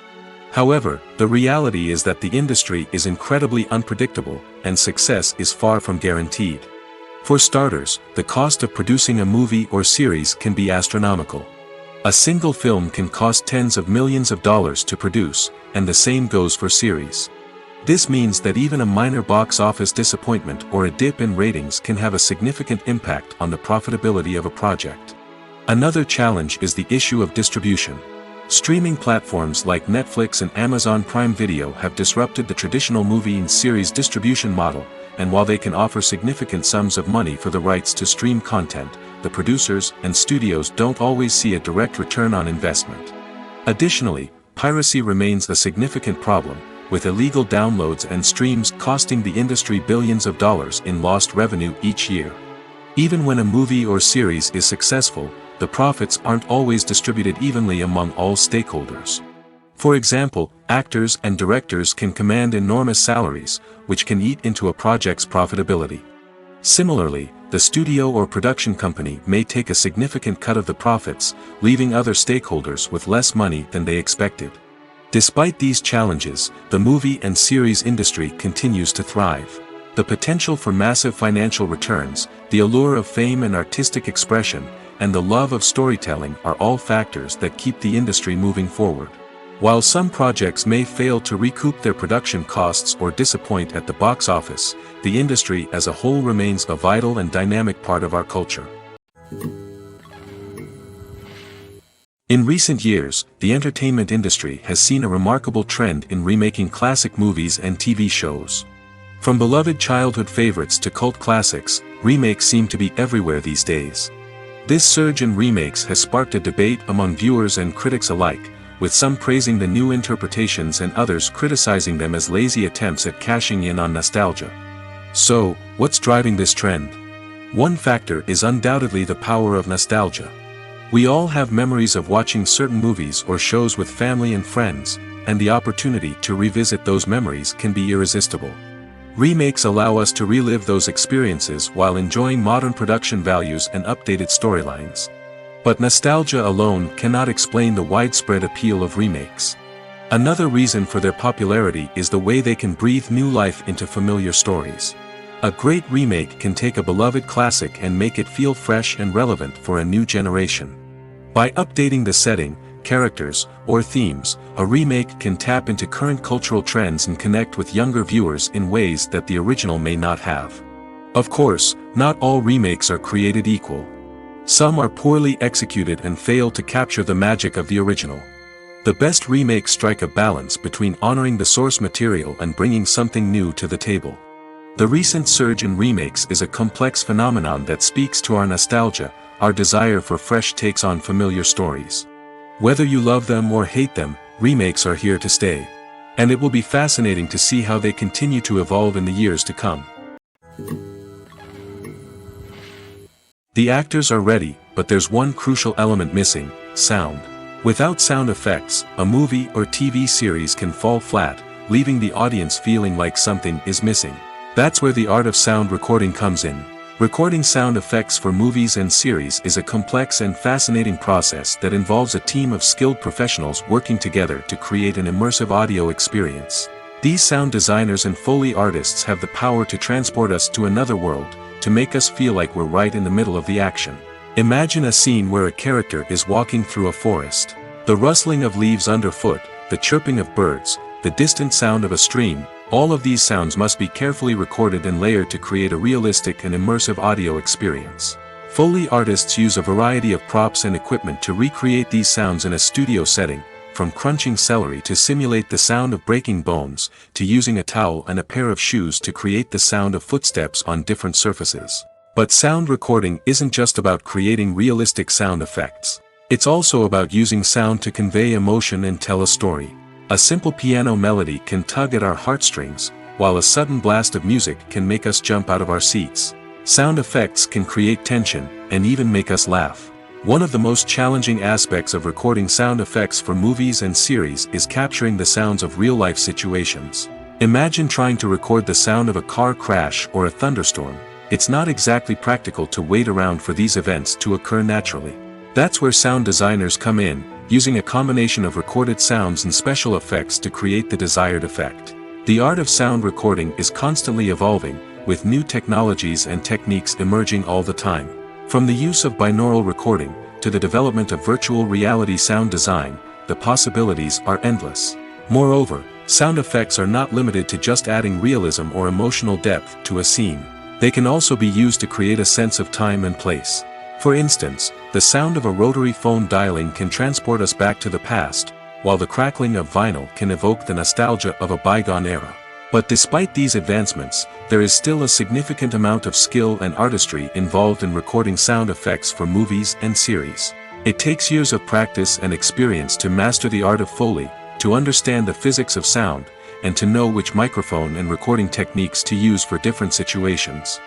Speaker 1: However, the reality is that the industry is incredibly unpredictable, and success is far from guaranteed. For starters, the cost of producing a movie or series can be astronomical. A single film can cost tens of millions of dollars to produce, and the same goes for series. This means that even a minor box office disappointment or a dip in ratings can have a significant impact on the profitability of a project. Another challenge is the issue of distribution. Streaming platforms like Netflix and Amazon Prime Video have disrupted the traditional movie and series distribution model, and while they can offer significant sums of money for the rights to stream content, the producers and studios don't always see a direct return on investment. Additionally, piracy remains a significant problem, with illegal downloads and streams costing the industry billions of dollars in lost revenue each year. Even when a movie or series is successful, the profits aren't always distributed evenly among all stakeholders. For example, actors and directors can command enormous salaries, which can eat into a project's profitability. Similarly, the studio or production company may take a significant cut of the profits, leaving other stakeholders with less money than they expected. Despite these challenges, the movie and series industry continues to thrive. The potential for massive financial returns, the allure of fame and artistic expression, and the love of storytelling are all factors that keep the industry moving forward. While some projects may fail to recoup their production costs or disappoint at the box office, the industry as a whole remains a vital and dynamic part of our culture. In recent years, the entertainment industry has seen a remarkable trend in remaking classic movies and TV shows. From beloved childhood favorites to cult classics, remakes seem to be everywhere these days. This surge in remakes has sparked a debate among viewers and critics alike, with some praising the new interpretations and others criticizing them as lazy attempts at cashing in on nostalgia. So, what's driving this trend? One factor is undoubtedly the power of nostalgia. We all have memories of watching certain movies or shows with family and friends, and the opportunity to revisit those memories can be irresistible. Remakes allow us to relive those experiences while enjoying modern production values and updated storylines. But nostalgia alone cannot explain the widespread appeal of remakes. Another reason for their popularity is the way they can breathe new life into familiar stories. A great remake can take a beloved classic and make it feel fresh and relevant for a new generation. By updating the setting, characters, or themes, a remake can tap into current cultural trends and connect with younger viewers in ways that the original may not have. Of course, not all remakes are created equal. Some are poorly executed and fail to capture the magic of the original. The best remakes strike a balance between honoring the source material and bringing something new to the table. The recent surge in remakes is a complex phenomenon that speaks to our nostalgia, our desire for fresh takes on familiar stories. Whether you love them or hate them, remakes are here to stay. And it will be fascinating to see how they continue to evolve in the years to come. The actors are ready, but there's one crucial element missing: sound. Without sound effects, a movie or TV series can fall flat, leaving the audience feeling like something is missing. That's where the art of sound recording comes in. Recording sound effects for movies and series is a complex and fascinating process that involves a team of skilled professionals working together to create an immersive audio experience. These sound designers and Foley artists have the power to transport us to another world, to make us feel like we're right in the middle of the action. Imagine a scene where a character is walking through a forest. The rustling of leaves underfoot, the chirping of birds, the distant sound of a stream, all of these sounds must be carefully recorded and layered to create a realistic and immersive audio experience. Foley artists use a variety of props and equipment to recreate these sounds in a studio setting, from crunching celery to simulate the sound of breaking bones, to using a towel and a pair of shoes to create the sound of footsteps on different surfaces. But sound recording isn't just about creating realistic sound effects. It's also about using sound to convey emotion and tell a story. A simple piano melody can tug at our heartstrings, while a sudden blast of music can make us jump out of our seats. Sound effects can create tension, and even make us laugh. One of the most challenging aspects of recording sound effects for movies and series is capturing the sounds of real-life situations. Imagine trying to record the sound of a car crash or a thunderstorm. It's not exactly practical to wait around for these events to occur naturally. That's where sound designers come in, using a combination of recorded sounds and special effects to create the desired effect. The art of sound recording is constantly evolving, with new technologies and techniques emerging all the time. From the use of binaural recording, to the development of virtual reality sound design, the possibilities are endless. Moreover, sound effects are not limited to just adding realism or emotional depth to a scene. They can also be used to create a sense of time and place. For instance, the sound of a rotary phone dialing can transport us back to the past, while the crackling of vinyl can evoke the nostalgia of a bygone era. But despite these advancements, there is still a significant amount of skill and artistry involved in recording sound effects for movies and series. It takes years of practice and experience to master the art of Foley, to understand the physics of sound, and to know which microphone and recording techniques to use for different situations.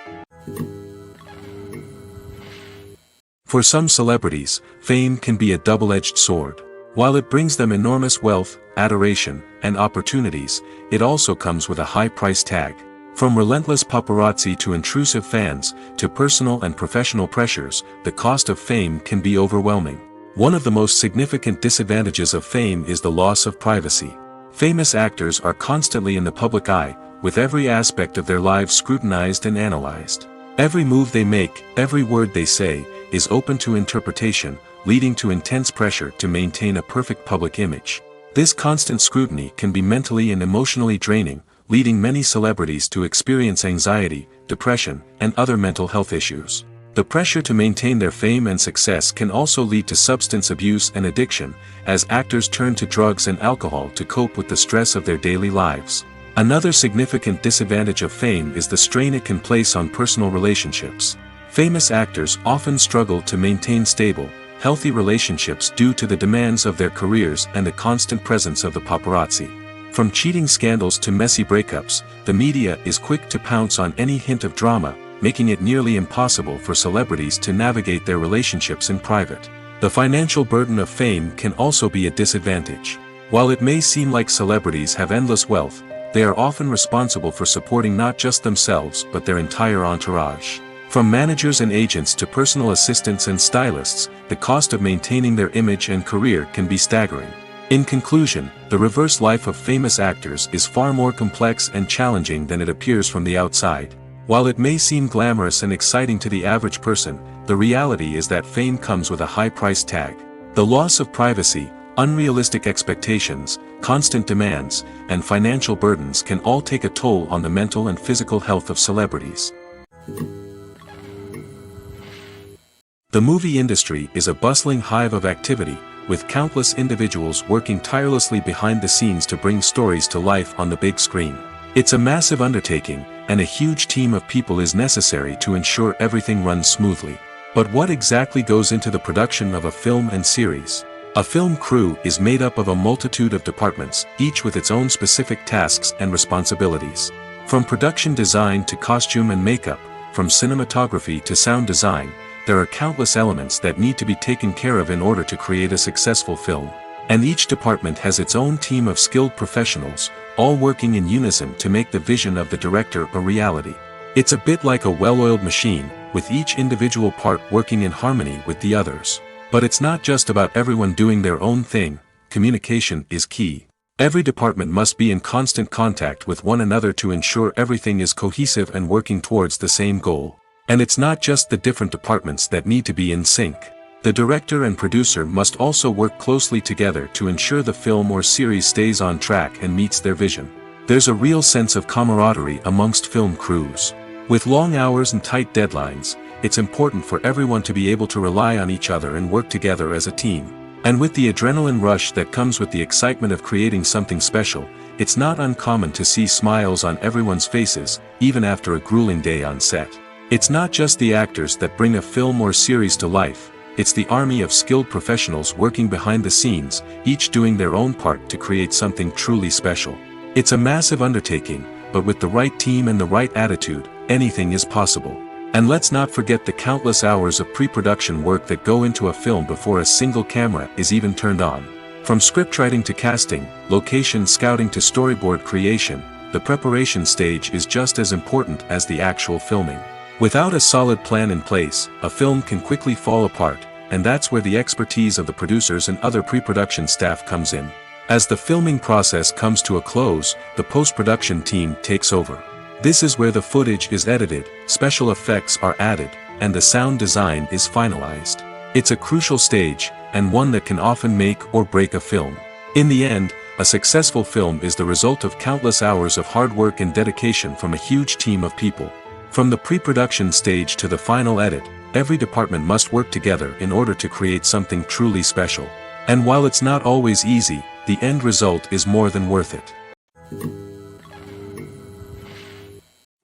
Speaker 1: For some celebrities, fame can be a double-edged sword. While it brings them enormous wealth, adoration, and opportunities, it also comes with a high price tag. From relentless paparazzi to intrusive fans, to personal and professional pressures, the cost of fame can be overwhelming. One of the most significant disadvantages of fame is the loss of privacy. Famous actors are constantly in the public eye, with every aspect of their lives scrutinized and analyzed. Every move they make, every word they say, is open to interpretation, leading to intense pressure to maintain a perfect public image. This constant scrutiny can be mentally and emotionally draining, leading many celebrities to experience anxiety, depression, and other mental health issues. The pressure to maintain their fame and success can also lead to substance abuse and addiction, as actors turn to drugs and alcohol to cope with the stress of their daily lives. Another significant disadvantage of fame is the strain it can place on personal relationships. Famous actors often struggle to maintain stable, healthy relationships due to the demands of their careers and the constant presence of the paparazzi. From cheating scandals to messy breakups, the media is quick to pounce on any hint of drama, making it nearly impossible for celebrities to navigate their relationships in private. The financial burden of fame can also be a disadvantage. While it may seem like celebrities have endless wealth, they are often responsible for supporting not just themselves but their entire entourage. From managers and agents to personal assistants and stylists, the cost of maintaining their image and career can be staggering. In conclusion, the reverse life of famous actors is far more complex and challenging than it appears from the outside. While it may seem glamorous and exciting to the average person, the reality is that fame comes with a high price tag. The loss of privacy, unrealistic expectations, constant demands, and financial burdens can all take a toll on the mental and physical health of celebrities. The movie industry is a bustling hive of activity, with countless individuals working tirelessly behind the scenes to bring stories to life on the big screen. It's a massive undertaking, and a huge team of people is necessary to ensure everything runs smoothly. But what exactly goes into the production of a film and series? A film crew is made up of a multitude of departments, each with its own specific tasks and responsibilities. From production design to costume and makeup, from cinematography to sound design, there are countless elements that need to be taken care of in order to create a successful film. And each department has its own team of skilled professionals, all working in unison to make the vision of the director a reality. It's a bit like a well-oiled machine, with each individual part working in harmony with the others. But it's not just about everyone doing their own thing, communication is key. Every department must be in constant contact with one another to ensure everything is cohesive and working towards the same goal. And it's not just the different departments that need to be in sync. The director and producer must also work closely together to ensure the film or series stays on track and meets their vision. There's a real sense of camaraderie amongst film crews. With long hours and tight deadlines, it's important for everyone to be able to rely on each other and work together as a team. And with the adrenaline rush that comes with the excitement of creating something special, it's not uncommon to see smiles on everyone's faces, even after a grueling day on set. It's not just the actors that bring a film or series to life, it's the army of skilled professionals working behind the scenes, each doing their own part to create something truly special. It's a massive undertaking, but with the right team and the right attitude, anything is possible. And let's not forget the countless hours of pre-production work that go into a film before a single camera is even turned on. From scriptwriting to casting, location scouting to storyboard creation, the preparation stage is just as important as the actual filming. Without a solid plan in place, a film can quickly fall apart, and that's where the expertise of the producers and other pre-production staff comes in. As the filming process comes to a close, the post-production team takes over. This is where the footage is edited, special effects are added, and the sound design is finalized. It's a crucial stage, and one that can often make or break a film. In the end, a successful film is the result of countless hours of hard work and dedication from a huge team of people. From the pre-production stage to the final edit, every department must work together in order to create something truly special. And while it's not always easy, the end result is more than worth it.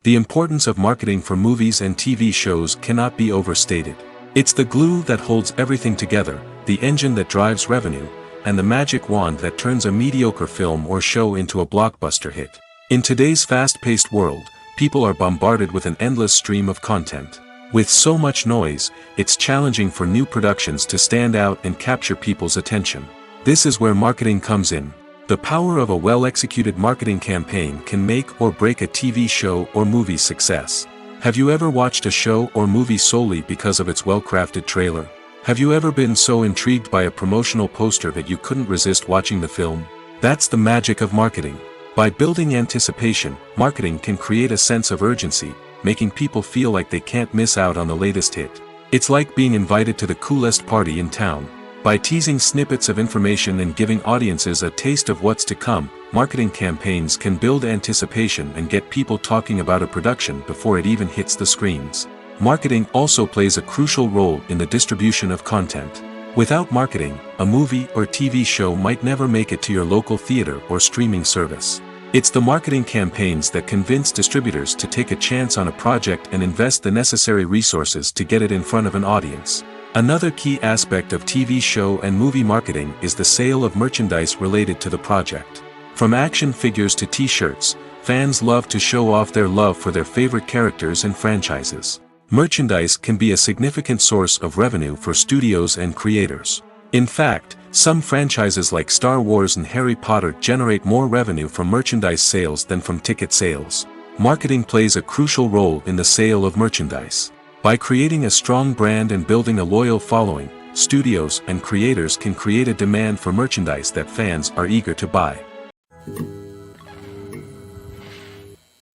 Speaker 1: The importance of marketing for movies and TV shows cannot be overstated. It's the glue that holds everything together, the engine that drives revenue, and the magic wand that turns a mediocre film or show into a blockbuster hit. In today's fast-paced world, people are bombarded with an endless stream of content. With so much noise, it's challenging for new productions to stand out and capture people's attention. This is where marketing comes in. The power of a well-executed marketing campaign can make or break a TV show or movie's success. Have you ever watched a show or movie solely because of its well-crafted trailer? Have you ever been so intrigued by a promotional poster that you couldn't resist watching the film? That's the magic of marketing. By building anticipation, marketing can create a sense of urgency, making people feel like they can't miss out on the latest hit. It's like being invited to the coolest party in town. By teasing snippets of information and giving audiences a taste of what's to come, marketing campaigns can build anticipation and get people talking about a production before it even hits the screens. Marketing also plays a crucial role in the distribution of content. Without marketing, a movie or TV show might never make it to your local theater or streaming service. It's the marketing campaigns that convince distributors to take a chance on a project and invest the necessary resources to get it in front of an audience. Another key aspect of TV show and movie marketing is the sale of merchandise related to the project. From action figures to t-shirts, fans love to show off their love for their favorite characters and franchises. Merchandise can be a significant source of revenue for studios and creators. In fact, some franchises like Star Wars and Harry Potter generate more revenue from merchandise sales than from ticket sales. Marketing plays a crucial role in the sale of merchandise. By creating a strong brand and building a loyal following, studios and creators can create a demand for merchandise that fans are eager to buy.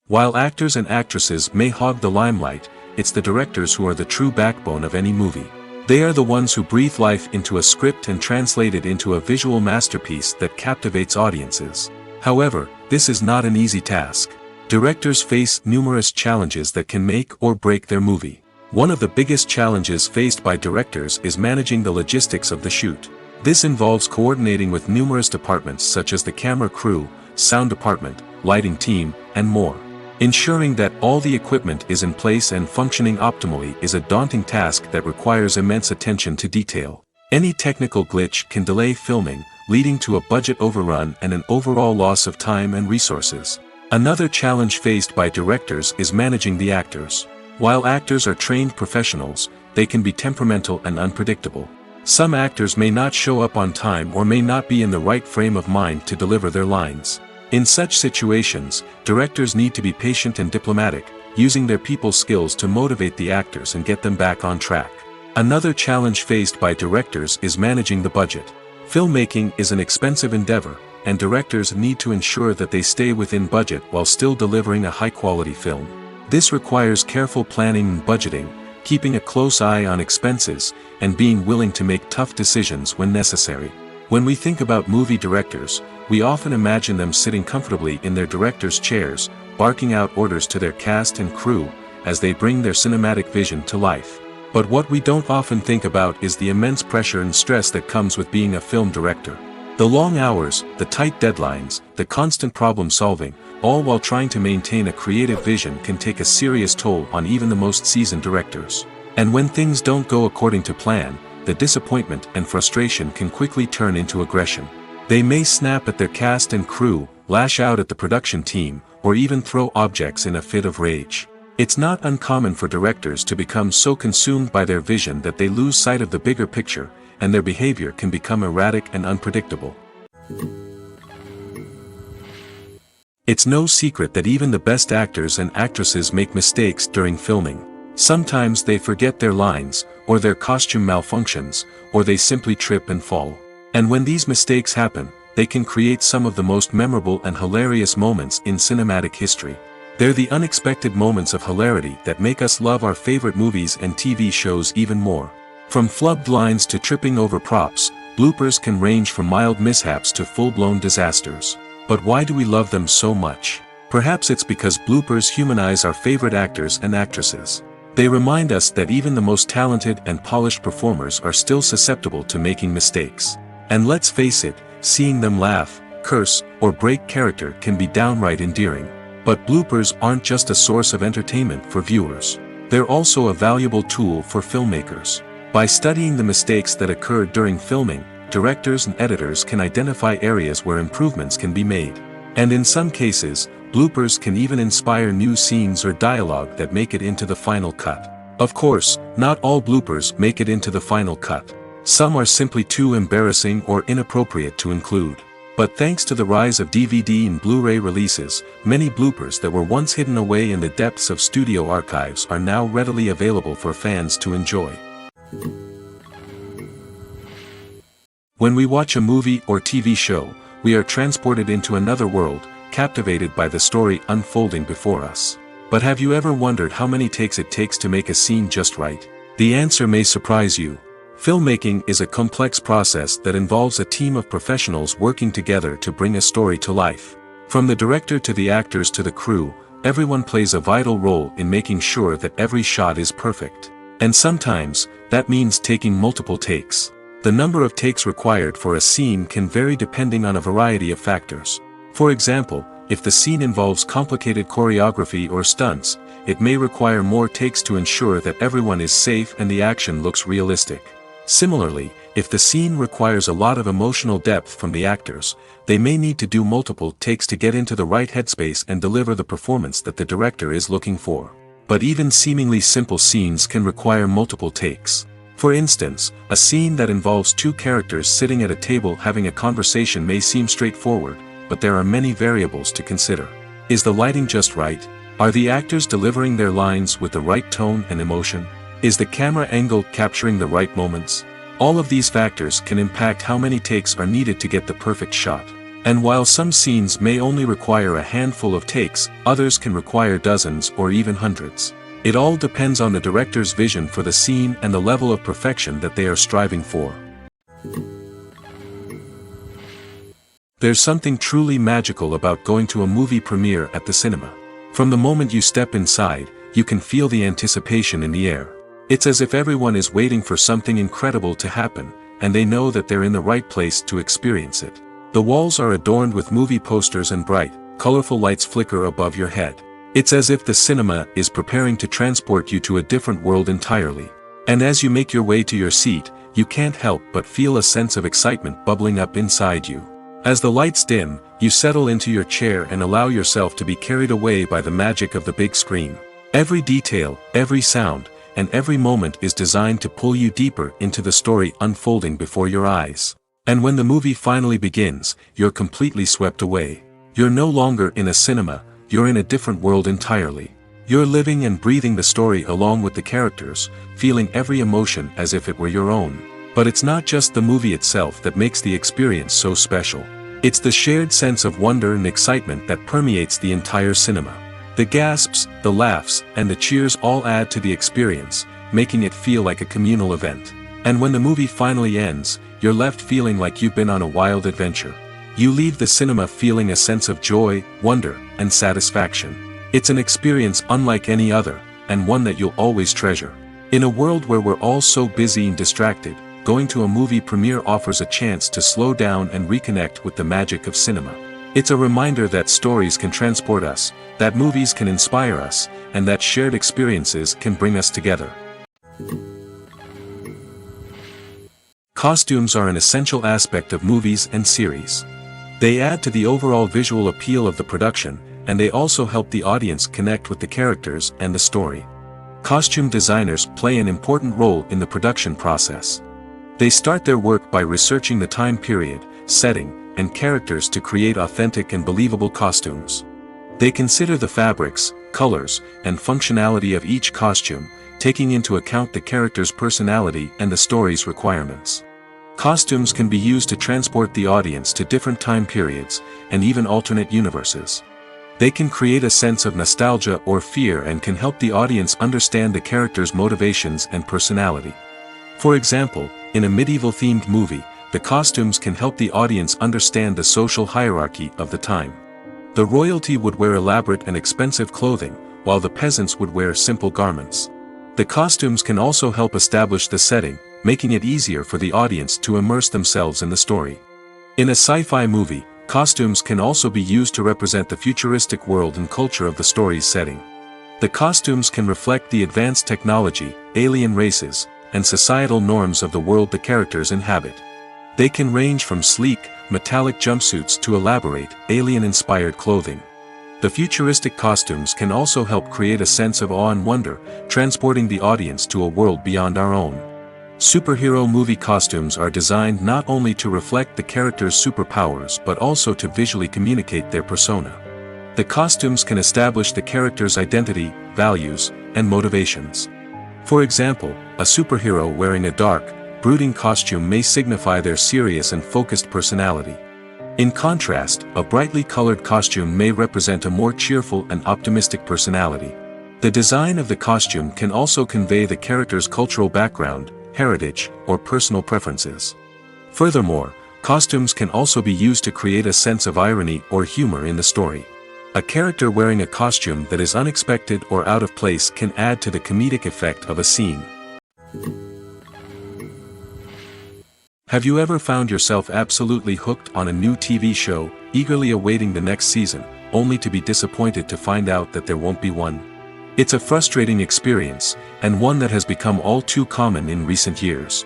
Speaker 1: While actors and actresses may hog the limelight, it's the directors who are the true backbone of any movie. They are the ones who breathe life into a script and translate it into a visual masterpiece that captivates audiences. However, this is not an easy task. Directors face numerous challenges that can make or break their movie. One of the biggest challenges faced by directors is managing the logistics of the shoot. This involves coordinating with numerous departments such as the camera crew, sound department, lighting team, and more. Ensuring that all the equipment is in place and functioning optimally is a daunting task that requires immense attention to detail. Any technical glitch can delay filming, leading to a budget overrun and an overall loss of time and resources. Another challenge faced by directors is managing the actors. While actors are trained professionals, they can be temperamental and unpredictable. Some actors may not show up on time or may not be in the right frame of mind to deliver their lines. In such situations, directors need to be patient and diplomatic, using their people skills to motivate the actors and get them back on track. Another challenge faced by directors is managing the budget. Filmmaking is an expensive endeavor, and directors need to ensure that they stay within budget while still delivering a high-quality film. This requires careful planning and budgeting, keeping a close eye on expenses, and being willing to make tough decisions when necessary. When we think about movie directors, we often imagine them sitting comfortably in their director's chairs, barking out orders to their cast and crew, as they bring their cinematic vision to life. But what we don't often think about is the immense pressure and stress that comes with being a film director. The long hours, the tight deadlines, the constant problem-solving, all while trying to maintain a creative vision can take a serious toll on even the most seasoned directors. And when things don't go according to plan, the disappointment and frustration can quickly turn into aggression. They may snap at their cast and crew, lash out at the production team, or even throw objects in a fit of rage. It's not uncommon for directors to become so consumed by their vision that they lose sight of the bigger picture, and their behavior can become erratic and unpredictable. It's no secret that even the best actors and actresses make mistakes during filming. Sometimes they forget their lines, or their costume malfunctions, or they simply trip and fall. And when these mistakes happen, they can create some of the most memorable and hilarious moments in cinematic history. They're the unexpected moments of hilarity that make us love our favorite movies and TV shows even more. From flubbed lines to tripping over props, bloopers can range from mild mishaps to full-blown disasters. But why do we love them so much? Perhaps it's because bloopers humanize our favorite actors and actresses. They remind us that even the most talented and polished performers are still susceptible to making mistakes. And let's face it, seeing them laugh, curse, or break character can be downright endearing. But bloopers aren't just a source of entertainment for viewers. They're also a valuable tool for filmmakers. By studying the mistakes that occurred during filming, directors and editors can identify areas where improvements can be made. And in some cases, bloopers can even inspire new scenes or dialogue that make it into the final cut. Of course, not all bloopers make it into the final cut. Some are simply too embarrassing or inappropriate to include. But thanks to the rise of DVD and Blu-ray releases, many bloopers that were once hidden away in the depths of studio archives are now readily available for fans to enjoy. When we watch a movie or TV show, we are transported into another world, captivated by the story unfolding before us. But have you ever wondered how many takes it takes to make a scene just right? The answer may surprise you. Filmmaking is a complex process that involves a team of professionals working together to bring a story to life. From the director to the actors to the crew, everyone plays a vital role in making sure that every shot is perfect. And sometimes, that means taking multiple takes. The number of takes required for a scene can vary depending on a variety of factors. For example, if the scene involves complicated choreography or stunts, it may require more takes to ensure that everyone is safe and the action looks realistic. Similarly, if the scene requires a lot of emotional depth from the actors, they may need to do multiple takes to get into the right headspace and deliver the performance that the director is looking for. But even seemingly simple scenes can require multiple takes. For instance, a scene that involves two characters sitting at a table having a conversation may seem straightforward, but there are many variables to consider. Is the lighting just right? Are the actors delivering their lines with the right tone and emotion? Is the camera angle capturing the right moments? All of these factors can impact how many takes are needed to get the perfect shot. And while some scenes may only require a handful of takes, others can require dozens or even hundreds. It all depends on the director's vision for the scene and the level of perfection that they are striving for. There's something truly magical about going to a movie premiere at the cinema. From the moment you step inside, you can feel the anticipation in the air. It's as if everyone is waiting for something incredible to happen, and they know that they're in the right place to experience it. The walls are adorned with movie posters and bright, colorful lights flicker above your head. It's as if the cinema is preparing to transport you to a different world entirely. And as you make your way to your seat, you can't help but feel a sense of excitement bubbling up inside you. As the lights dim, you settle into your chair and allow yourself to be carried away by the magic of the big screen. Every detail, every sound, and every moment is designed to pull you deeper into the story unfolding before your eyes. And when the movie finally begins, you're completely swept away. You're no longer in a cinema, you're in a different world entirely. You're living and breathing the story along with the characters, feeling every emotion as if it were your own. But it's not just the movie itself that makes the experience so special. It's the shared sense of wonder and excitement that permeates the entire cinema. The gasps, the laughs, and the cheers all add to the experience, making it feel like a communal event. And when the movie finally ends, you're left feeling like you've been on a wild adventure. You leave the cinema feeling a sense of joy, wonder, and satisfaction. It's an experience unlike any other, and one that you'll always treasure. In a world where we're all so busy and distracted, going to a movie premiere offers a chance to slow down and reconnect with the magic of cinema. It's a reminder that stories can transport us, that movies can inspire us, and that shared experiences can bring us together. Costumes are an essential aspect of movies and series. They add to the overall visual appeal of the production, and they also help the audience connect with the characters and the story. Costume designers play an important role in the production process. They start their work by researching the time period, setting, and characters to create authentic and believable costumes. They consider the fabrics, colors, and functionality of each costume, taking into account the character's personality and the story's requirements. Costumes can be used to transport the audience to different time periods, and even alternate universes. They can create a sense of nostalgia or fear and can help the audience understand the character's motivations and personality. For example, in a medieval-themed movie, the costumes can help the audience understand the social hierarchy of the time. The royalty would wear elaborate and expensive clothing, while the peasants would wear simple garments. The costumes can also help establish the setting, making it easier for the audience to immerse themselves in the story. In a sci-fi movie, costumes can also be used to represent the futuristic world and culture of the story's setting. The costumes can reflect the advanced technology, alien races, and societal norms of the world the characters inhabit. They can range from sleek, metallic jumpsuits to elaborate, alien-inspired clothing. The futuristic costumes can also help create a sense of awe and wonder, transporting the audience to a world beyond our own. Superhero movie costumes are designed not only to reflect the character's superpowers but also to visually communicate their persona. The costumes can establish the character's identity, values, and motivations. For example, a superhero wearing a dark, brooding costume may signify their serious and focused personality. In contrast, a brightly colored costume may represent a more cheerful and optimistic personality. The design of the costume can also convey the character's cultural background, heritage, or personal preferences. Furthermore, costumes can also be used to create a sense of irony or humor in the story. A character wearing a costume that is unexpected or out of place can add to the comedic effect of a scene. Have you ever found yourself absolutely hooked on a new TV show, eagerly awaiting the next season, only to be disappointed to find out that there won't be one? It's a frustrating experience, and one that has become all too common in recent years.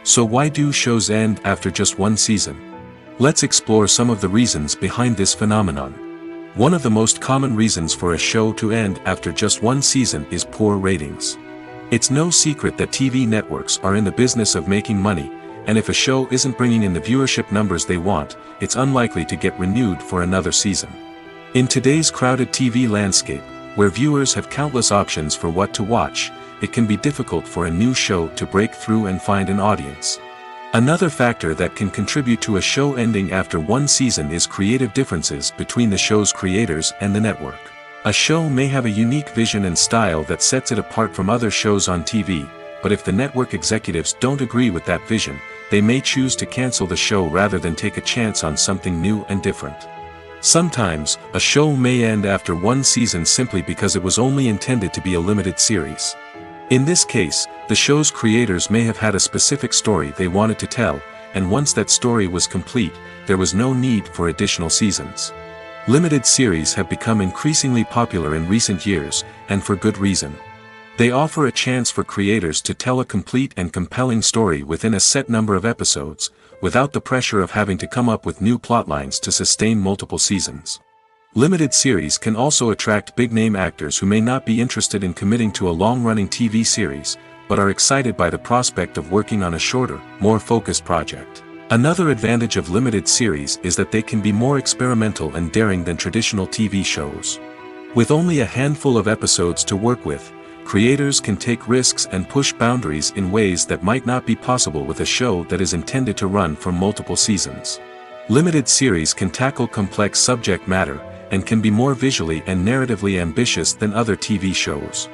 Speaker 1: So why do shows end after just one season? Let's explore some of the reasons behind this phenomenon. One of the most common reasons for a show to end after just one season is poor ratings. It's no secret that TV networks are in the business of making money, and if a show isn't bringing in the viewership numbers they want, it's unlikely to get renewed for another season. In today's crowded TV landscape, where viewers have countless options for what to watch, it can be difficult for a new show to break through and find an audience. Another factor that can contribute to a show ending after one season is creative differences between the show's creators and the network. A show may have a unique vision and style that sets it apart from other shows on TV, but if the network executives don't agree with that vision, they may choose to cancel the show rather than take a chance on something new and different. Sometimes, a show may end after one season simply because it was only intended to be a limited series. In this case, the show's creators may have had a specific story they wanted to tell, and once that story was complete, there was no need for additional seasons. Limited series have become increasingly popular in recent years, and for good reason. They offer a chance for creators to tell a complete and compelling story within a set number of episodes, without the pressure of having to come up with new plotlines to sustain multiple seasons. Limited series can also attract big-name actors who may not be interested in committing to a long-running TV series, but are excited by the prospect of working on a shorter, more focused project. Another advantage of limited series is that they can be more experimental and daring than traditional TV shows. With only a handful of episodes to work with, creators can take risks and push boundaries in ways that might not be possible with a show that is intended to run for multiple seasons. Limited series can tackle complex subject matter, and can be more visually and narratively ambitious than other TV shows.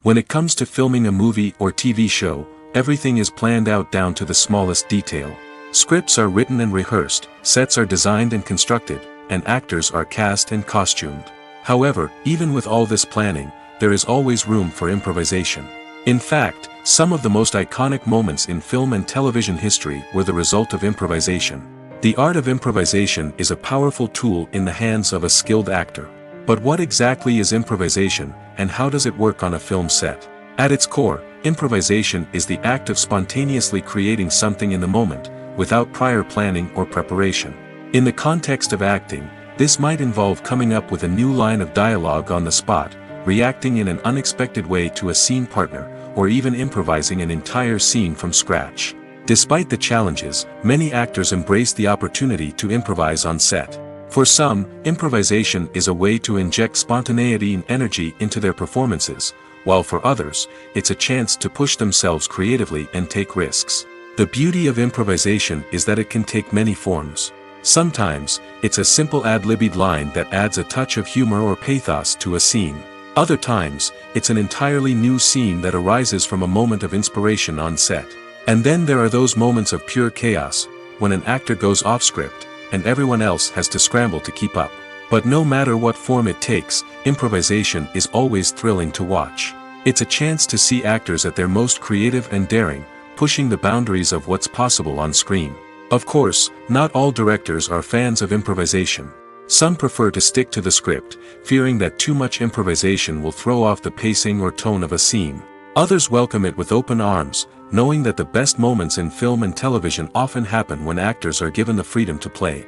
Speaker 1: When it comes to filming a movie or TV show, everything is planned out down to the smallest detail. Scripts are written and rehearsed, sets are designed and constructed, and actors are cast and costumed. However, even with all this planning, there is always room for improvisation. In fact, some of the most iconic moments in film and television history were the result of improvisation. The art of improvisation is a powerful tool in the hands of a skilled actor. But what exactly is improvisation, and how does it work on a film set? At its core, improvisation is the act of spontaneously creating something in the moment, without prior planning or preparation. In the context of acting, this might involve coming up with a new line of dialogue on the spot, reacting in an unexpected way to a scene partner, or even improvising an entire scene from scratch. Despite the challenges, many actors embrace the opportunity to improvise on set. For some, improvisation is a way to inject spontaneity and energy into their performances, while for others, it's a chance to push themselves creatively and take risks. The beauty of improvisation is that it can take many forms. Sometimes, it's a simple ad-libbed line that adds a touch of humor or pathos to a scene. Other times, it's an entirely new scene that arises from a moment of inspiration on set. And then there are those moments of pure chaos, when an actor goes off script, and everyone else has to scramble to keep up. But no matter what form it takes, improvisation is always thrilling to watch. It's a chance to see actors at their most creative and daring, pushing the boundaries of what's possible on screen. Of course, not all directors are fans of improvisation. Some prefer to stick to the script, fearing that too much improvisation will throw off the pacing or tone of a scene. Others welcome it with open arms, knowing that the best moments in film and television often happen when actors are given the freedom to play.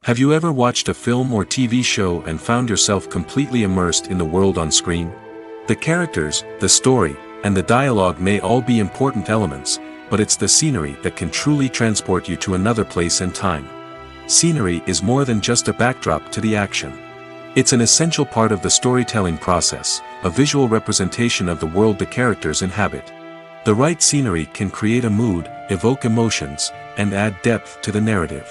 Speaker 1: Have you ever watched a film or TV show and found yourself completely immersed in the world on screen? The characters, the story, and the dialogue may all be important elements, but it's the scenery that can truly transport you to another place and time. Scenery is more than just a backdrop to the action. It's an essential part of the storytelling process, a visual representation of the world the characters inhabit. The right scenery can create a mood, evoke emotions, and add depth to the narrative.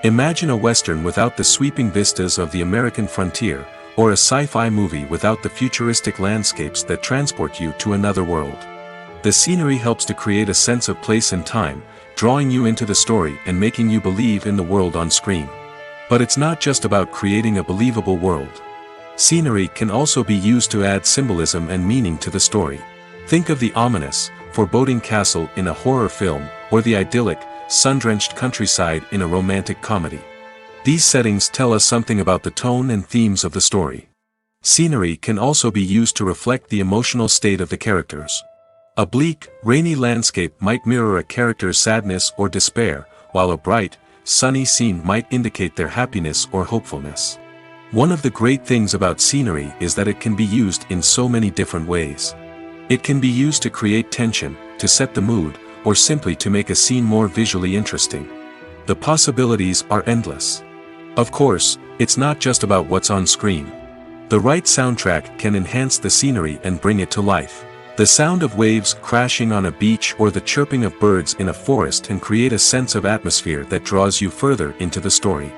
Speaker 1: Imagine a Western without the sweeping vistas of the American frontier, or a sci-fi movie without the futuristic landscapes that transport you to another world. The scenery helps to create a sense of place and time, drawing you into the story and making you believe in the world on screen. But it's not just about creating a believable world. Scenery can also be used to add symbolism and meaning to the story. Think of the ominous, foreboding castle in a horror film, or the idyllic, sun-drenched countryside in a romantic comedy. These settings tell us something about the tone and themes of the story. Scenery can also be used to reflect the emotional state of the characters. A bleak, rainy landscape might mirror a character's sadness or despair, while a bright, sunny scene might indicate their happiness or hopefulness. One of the great things about scenery is that it can be used in so many different ways. It can be used to create tension, to set the mood, or simply to make a scene more visually interesting. The possibilities are endless. Of course, it's not just about what's on screen. The right soundtrack can enhance the scenery and bring it to life. The sound of waves crashing on a beach or the chirping of birds in a forest can create a sense of atmosphere that draws you further into the story.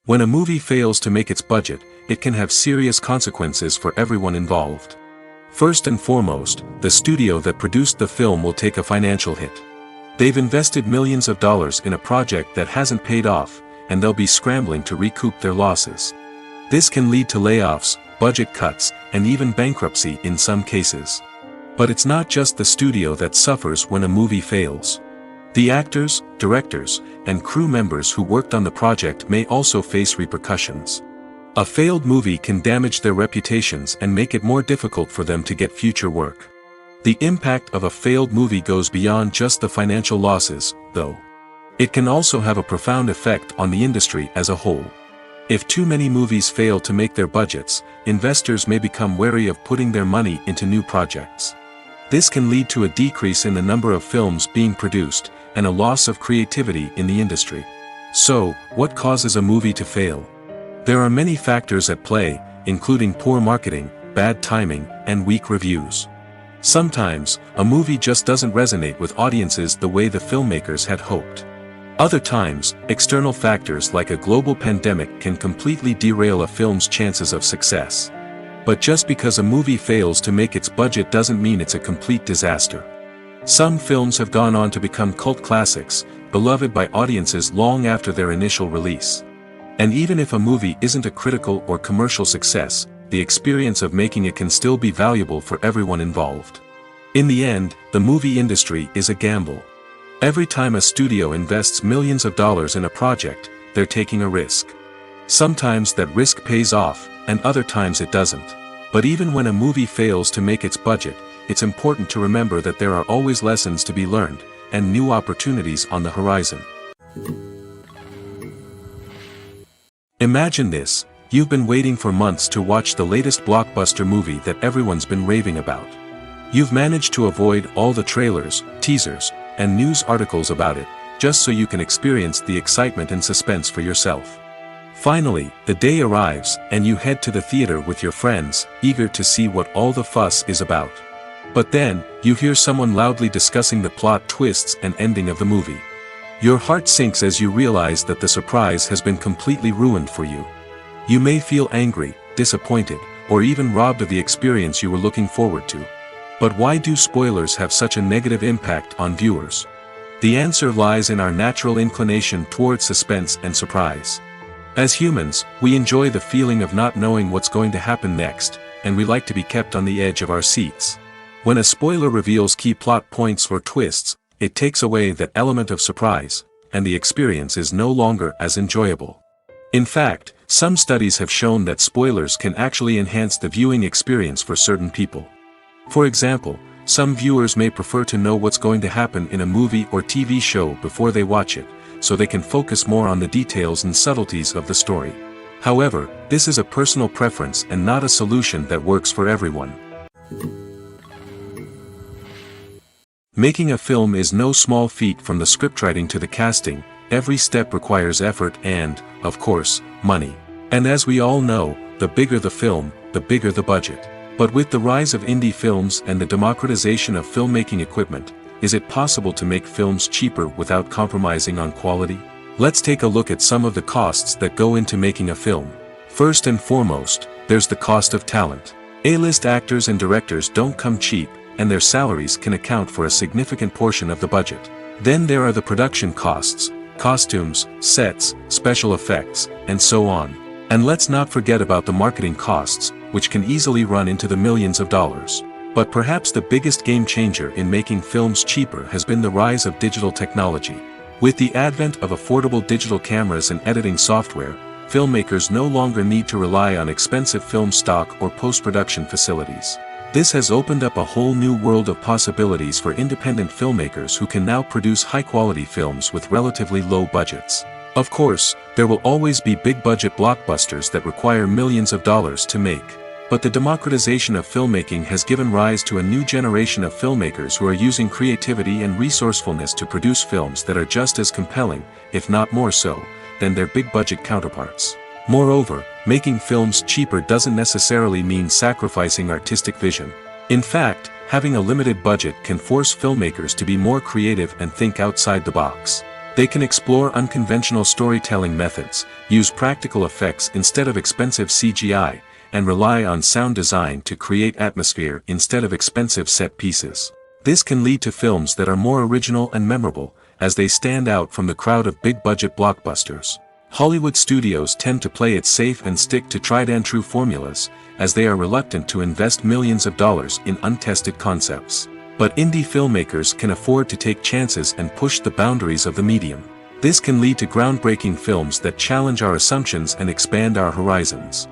Speaker 1: When a movie fails to make its budget, it can have serious consequences for everyone involved. First and foremost, the studio that produced the film will take a financial hit. They've invested millions of dollars in a project that hasn't paid off, and they'll be scrambling to recoup their losses. This can lead to layoffs, budget cuts, and even bankruptcy in some cases. But it's not just the studio that suffers when a movie fails. The actors, directors, and crew members who worked on the project may also face repercussions. A failed movie can damage their reputations and make it more difficult for them to get future work. The impact of a failed movie goes beyond just the financial losses, though. It can also have a profound effect on the industry as a whole. If too many movies fail to make their budgets, investors may become wary of putting their money into new projects. This can lead to a decrease in the number of films being produced, and a loss of creativity in the industry. So, what causes a movie to fail? There are many factors at play, including poor marketing, bad timing, and weak reviews. Sometimes, a movie just doesn't resonate with audiences the way the filmmakers had hoped. Other times, external factors like a global pandemic can completely derail a film's chances of success. But just because a movie fails to make its budget doesn't mean it's a complete disaster. Some films have gone on to become cult classics, beloved by audiences long after their initial release. And even if a movie isn't a critical or commercial success, the experience of making it can still be valuable for everyone involved. In the end, the movie industry is a gamble. Every time a studio invests millions of dollars in a project, they're taking a risk. Sometimes that risk pays off, and other times it doesn't. But even when a movie fails to make its budget, it's important to remember that there are always lessons to be learned, and new opportunities on the horizon. Imagine this: you've been waiting for months to watch the latest blockbuster movie that everyone's been raving about. You've managed to avoid all the trailers, teasers, and news articles about it, just so you can experience the excitement and suspense for yourself. Finally, the day arrives, and you head to the theater with your friends, eager to see what all the fuss is about. But then, you hear someone loudly discussing the plot twists and ending of the movie. Your heart sinks as you realize that the surprise has been completely ruined for you. You may feel angry, disappointed, or even robbed of the experience you were looking forward to. But why do spoilers have such a negative impact on viewers? The answer lies in our natural inclination towards suspense and surprise. As humans, we enjoy the feeling of not knowing what's going to happen next, and we like to be kept on the edge of our seats. When a spoiler reveals key plot points or twists, it takes away that element of surprise, and the experience is no longer as enjoyable. In fact, some studies have shown that spoilers can actually enhance the viewing experience for certain people. For example, some viewers may prefer to know what's going to happen in a movie or TV show before they watch it, so they can focus more on the details and subtleties of the story. However, this is a personal preference and not a solution that works for everyone. Making a film is no small feat. From the scriptwriting to the casting, every step requires effort and, of course, money. And as we all know, the bigger the film, the bigger the budget. But with the rise of indie films and the democratization of filmmaking equipment, is it possible to make films cheaper without compromising on quality? Let's take a look at some of the costs that go into making a film. First and foremost, there's the cost of talent. A-list actors and directors don't come cheap, and their salaries can account for a significant portion of the budget. Then there are the production costs, costumes, sets, special effects, and so on. And let's not forget about the marketing costs, which can easily run into the millions of dollars. But perhaps the biggest game changer in making films cheaper has been the rise of digital technology. With the advent of affordable digital cameras and editing software, filmmakers no longer need to rely on expensive film stock or post-production facilities. This has opened up a whole new world of possibilities for independent filmmakers who can now produce high-quality films with relatively low budgets. Of course, there will always be big-budget blockbusters that require millions of dollars to make. But the democratization of filmmaking has given rise to a new generation of filmmakers who are using creativity and resourcefulness to produce films that are just as compelling, if not more so, than their big-budget counterparts. Moreover, making films cheaper doesn't necessarily mean sacrificing artistic vision. In fact, having a limited budget can force filmmakers to be more creative and think outside the box. They can explore unconventional storytelling methods, use practical effects instead of expensive CGI, and rely on sound design to create atmosphere instead of expensive set pieces. This can lead to films that are more original and memorable, as they stand out from the crowd of big-budget blockbusters. Hollywood studios tend to play it safe and stick to tried-and-true formulas, as they are reluctant to invest millions of dollars in untested concepts. But indie filmmakers can afford to take chances and push the boundaries of the medium. This can lead to groundbreaking films that challenge our assumptions and expand our horizons.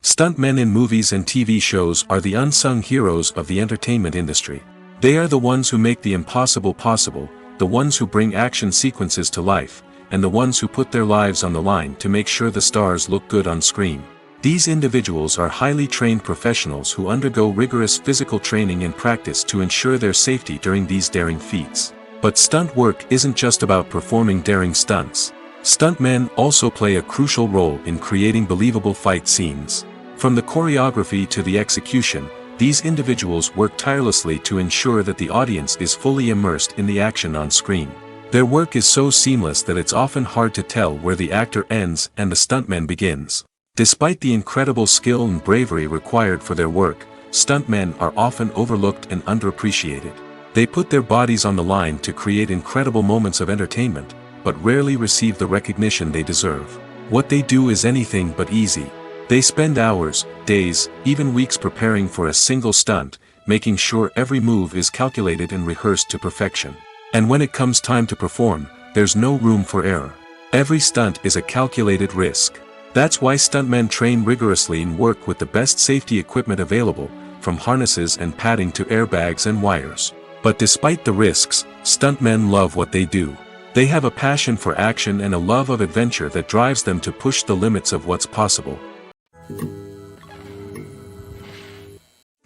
Speaker 1: Stuntmen in movies and TV shows are the unsung heroes of the entertainment industry. They are the ones who make the impossible possible, the ones who bring action sequences to life, and the ones who put their lives on the line to make sure the stars look good on screen. These individuals are highly trained professionals who undergo rigorous physical training and practice to ensure their safety during these daring feats. But stunt work isn't just about performing daring stunts. Stuntmen also play a crucial role in creating believable fight scenes. From the choreography to the execution, these individuals work tirelessly to ensure that the audience is fully immersed in the action on screen. Their work is so seamless that it's often hard to tell where the actor ends and the stuntman begins. Despite the incredible skill and bravery required for their work, stuntmen are often overlooked and underappreciated. They put their bodies on the line to create incredible moments of entertainment, but rarely receive the recognition they deserve. What they do is anything but easy. They spend hours, days, even weeks preparing for a single stunt, making sure every move is calculated and rehearsed to perfection. And when it comes time to perform, there's no room for error. Every stunt is a calculated risk. That's why stuntmen train rigorously and work with the best safety equipment available, from harnesses and padding to airbags and wires. But despite the risks, stuntmen love what they do. They have a passion for action and a love of adventure that drives them to push the limits of what's possible.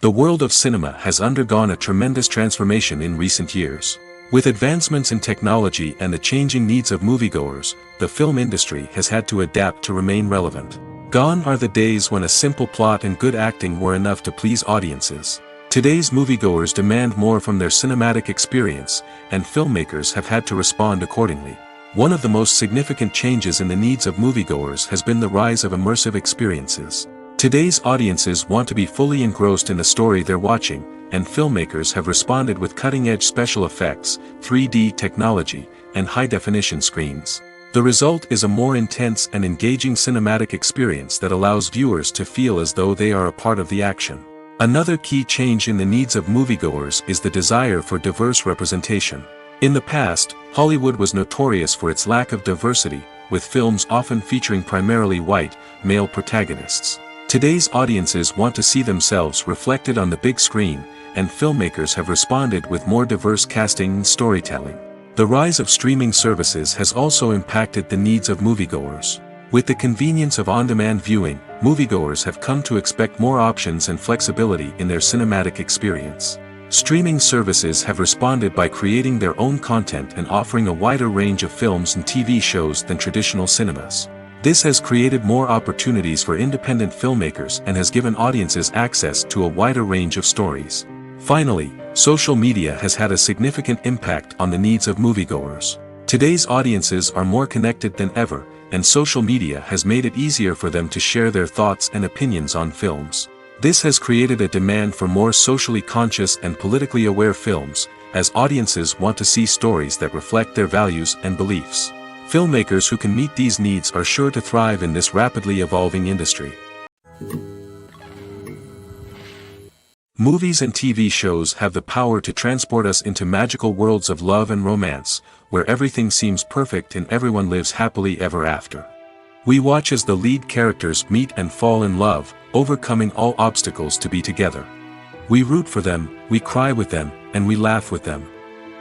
Speaker 1: The world of cinema has undergone a tremendous transformation in recent years. With advancements in technology and the changing needs of moviegoers, the film industry has had to adapt to remain relevant. Gone are the days when a simple plot and good acting were enough to please audiences. Today's moviegoers demand more from their cinematic experience, and filmmakers have had to respond accordingly. One of the most significant changes in the needs of moviegoers has been the rise of immersive experiences. Today's audiences want to be fully engrossed in the story they're watching, and filmmakers have responded with cutting-edge special effects, 3D technology, and high-definition screens. The result is a more intense and engaging cinematic experience that allows viewers to feel as though they are a part of the action. Another key change in the needs of moviegoers is the desire for diverse representation. In the past, Hollywood was notorious for its lack of diversity, with films often featuring primarily white, male protagonists. Today's audiences want to see themselves reflected on the big screen, and filmmakers have responded with more diverse casting and storytelling. The rise of streaming services has also impacted the needs of moviegoers. With the convenience of on-demand viewing, moviegoers have come to expect more options and flexibility in their cinematic experience. Streaming services have responded by creating their own content and offering a wider range of films and TV shows than traditional cinemas. This has created more opportunities for independent filmmakers and has given audiences access to a wider range of stories. Finally, social media has had a significant impact on the needs of moviegoers. Today's audiences are more connected than ever, and social media has made it easier for them to share their thoughts and opinions on films. This has created a demand for more socially conscious and politically aware films, as audiences want to see stories that reflect their values and beliefs. Filmmakers who can meet these needs are sure to thrive in this rapidly evolving industry. Movies and TV shows have the power to transport us into magical worlds of love and romance, where everything seems perfect and everyone lives happily ever after. We watch as the lead characters meet and fall in love, overcoming all obstacles to be together. We root for them, we cry with them, and we laugh with them.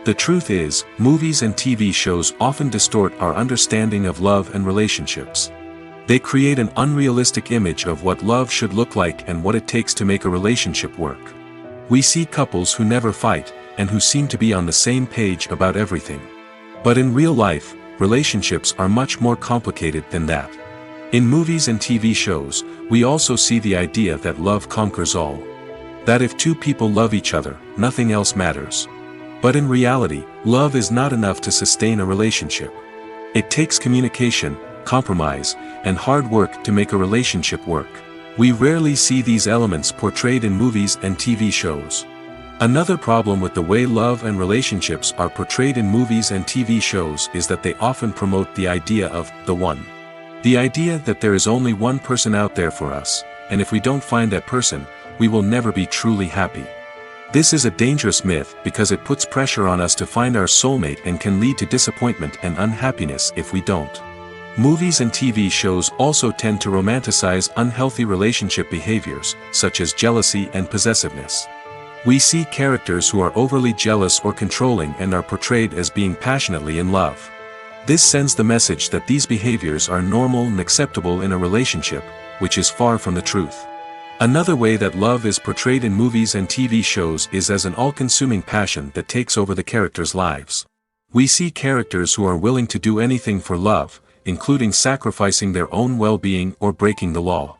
Speaker 1: The truth is, movies and TV shows often distort our understanding of love and relationships. They create an unrealistic image of what love should look like and what it takes to make a relationship work. We see couples who never fight, and who seem to be on the same page about everything. But in real life, relationships are much more complicated than that. In movies and TV shows, we also see the idea that love conquers all. That if two people love each other, nothing else matters. But in reality, love is not enough to sustain a relationship. It takes communication, compromise, and hard work to make a relationship work. We rarely see these elements portrayed in movies and TV shows. Another problem with the way love and relationships are portrayed in movies and TV shows is that they often promote the idea of the one. The idea that there is only one person out there for us, and if we don't find that person, we will never be truly happy. This is a dangerous myth because it puts pressure on us to find our soulmate and can lead to disappointment and unhappiness if we don't. Movies and TV shows also tend to romanticize unhealthy relationship behaviors, such as jealousy and possessiveness. We see characters who are overly jealous or controlling and are portrayed as being passionately in love. This sends the message that these behaviors are normal and acceptable in a relationship, which is far from the truth. Another way that love is portrayed in movies and TV shows is as an all-consuming passion that takes over the characters' lives. We see characters who are willing to do anything for love, including sacrificing their own well-being or breaking the law.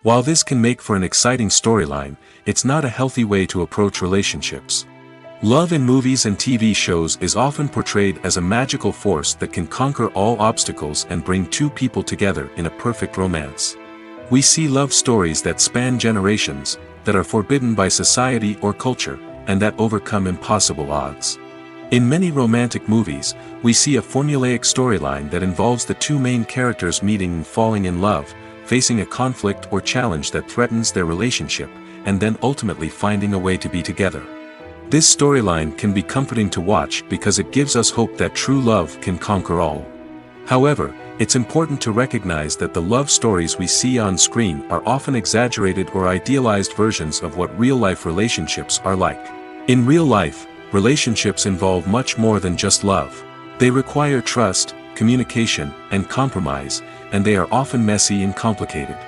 Speaker 1: While this can make for an exciting storyline, it's not a healthy way to approach relationships. Love in movies and TV shows is often portrayed as a magical force that can conquer all obstacles and bring two people together in a perfect romance. We see love stories that span generations, that are forbidden by society or culture, and that overcome impossible odds. In many romantic movies, we see a formulaic storyline that involves the two main characters meeting and falling in love, facing a conflict or challenge that threatens their relationship, and then ultimately finding a way to be together. This storyline can be comforting to watch because it gives us hope that true love can conquer all. However, it's important to recognize that the love stories we see on screen are often exaggerated or idealized versions of what real-life relationships are like. In real life, relationships involve much more than just love. They require trust, communication, and compromise, and they are often messy and complicated.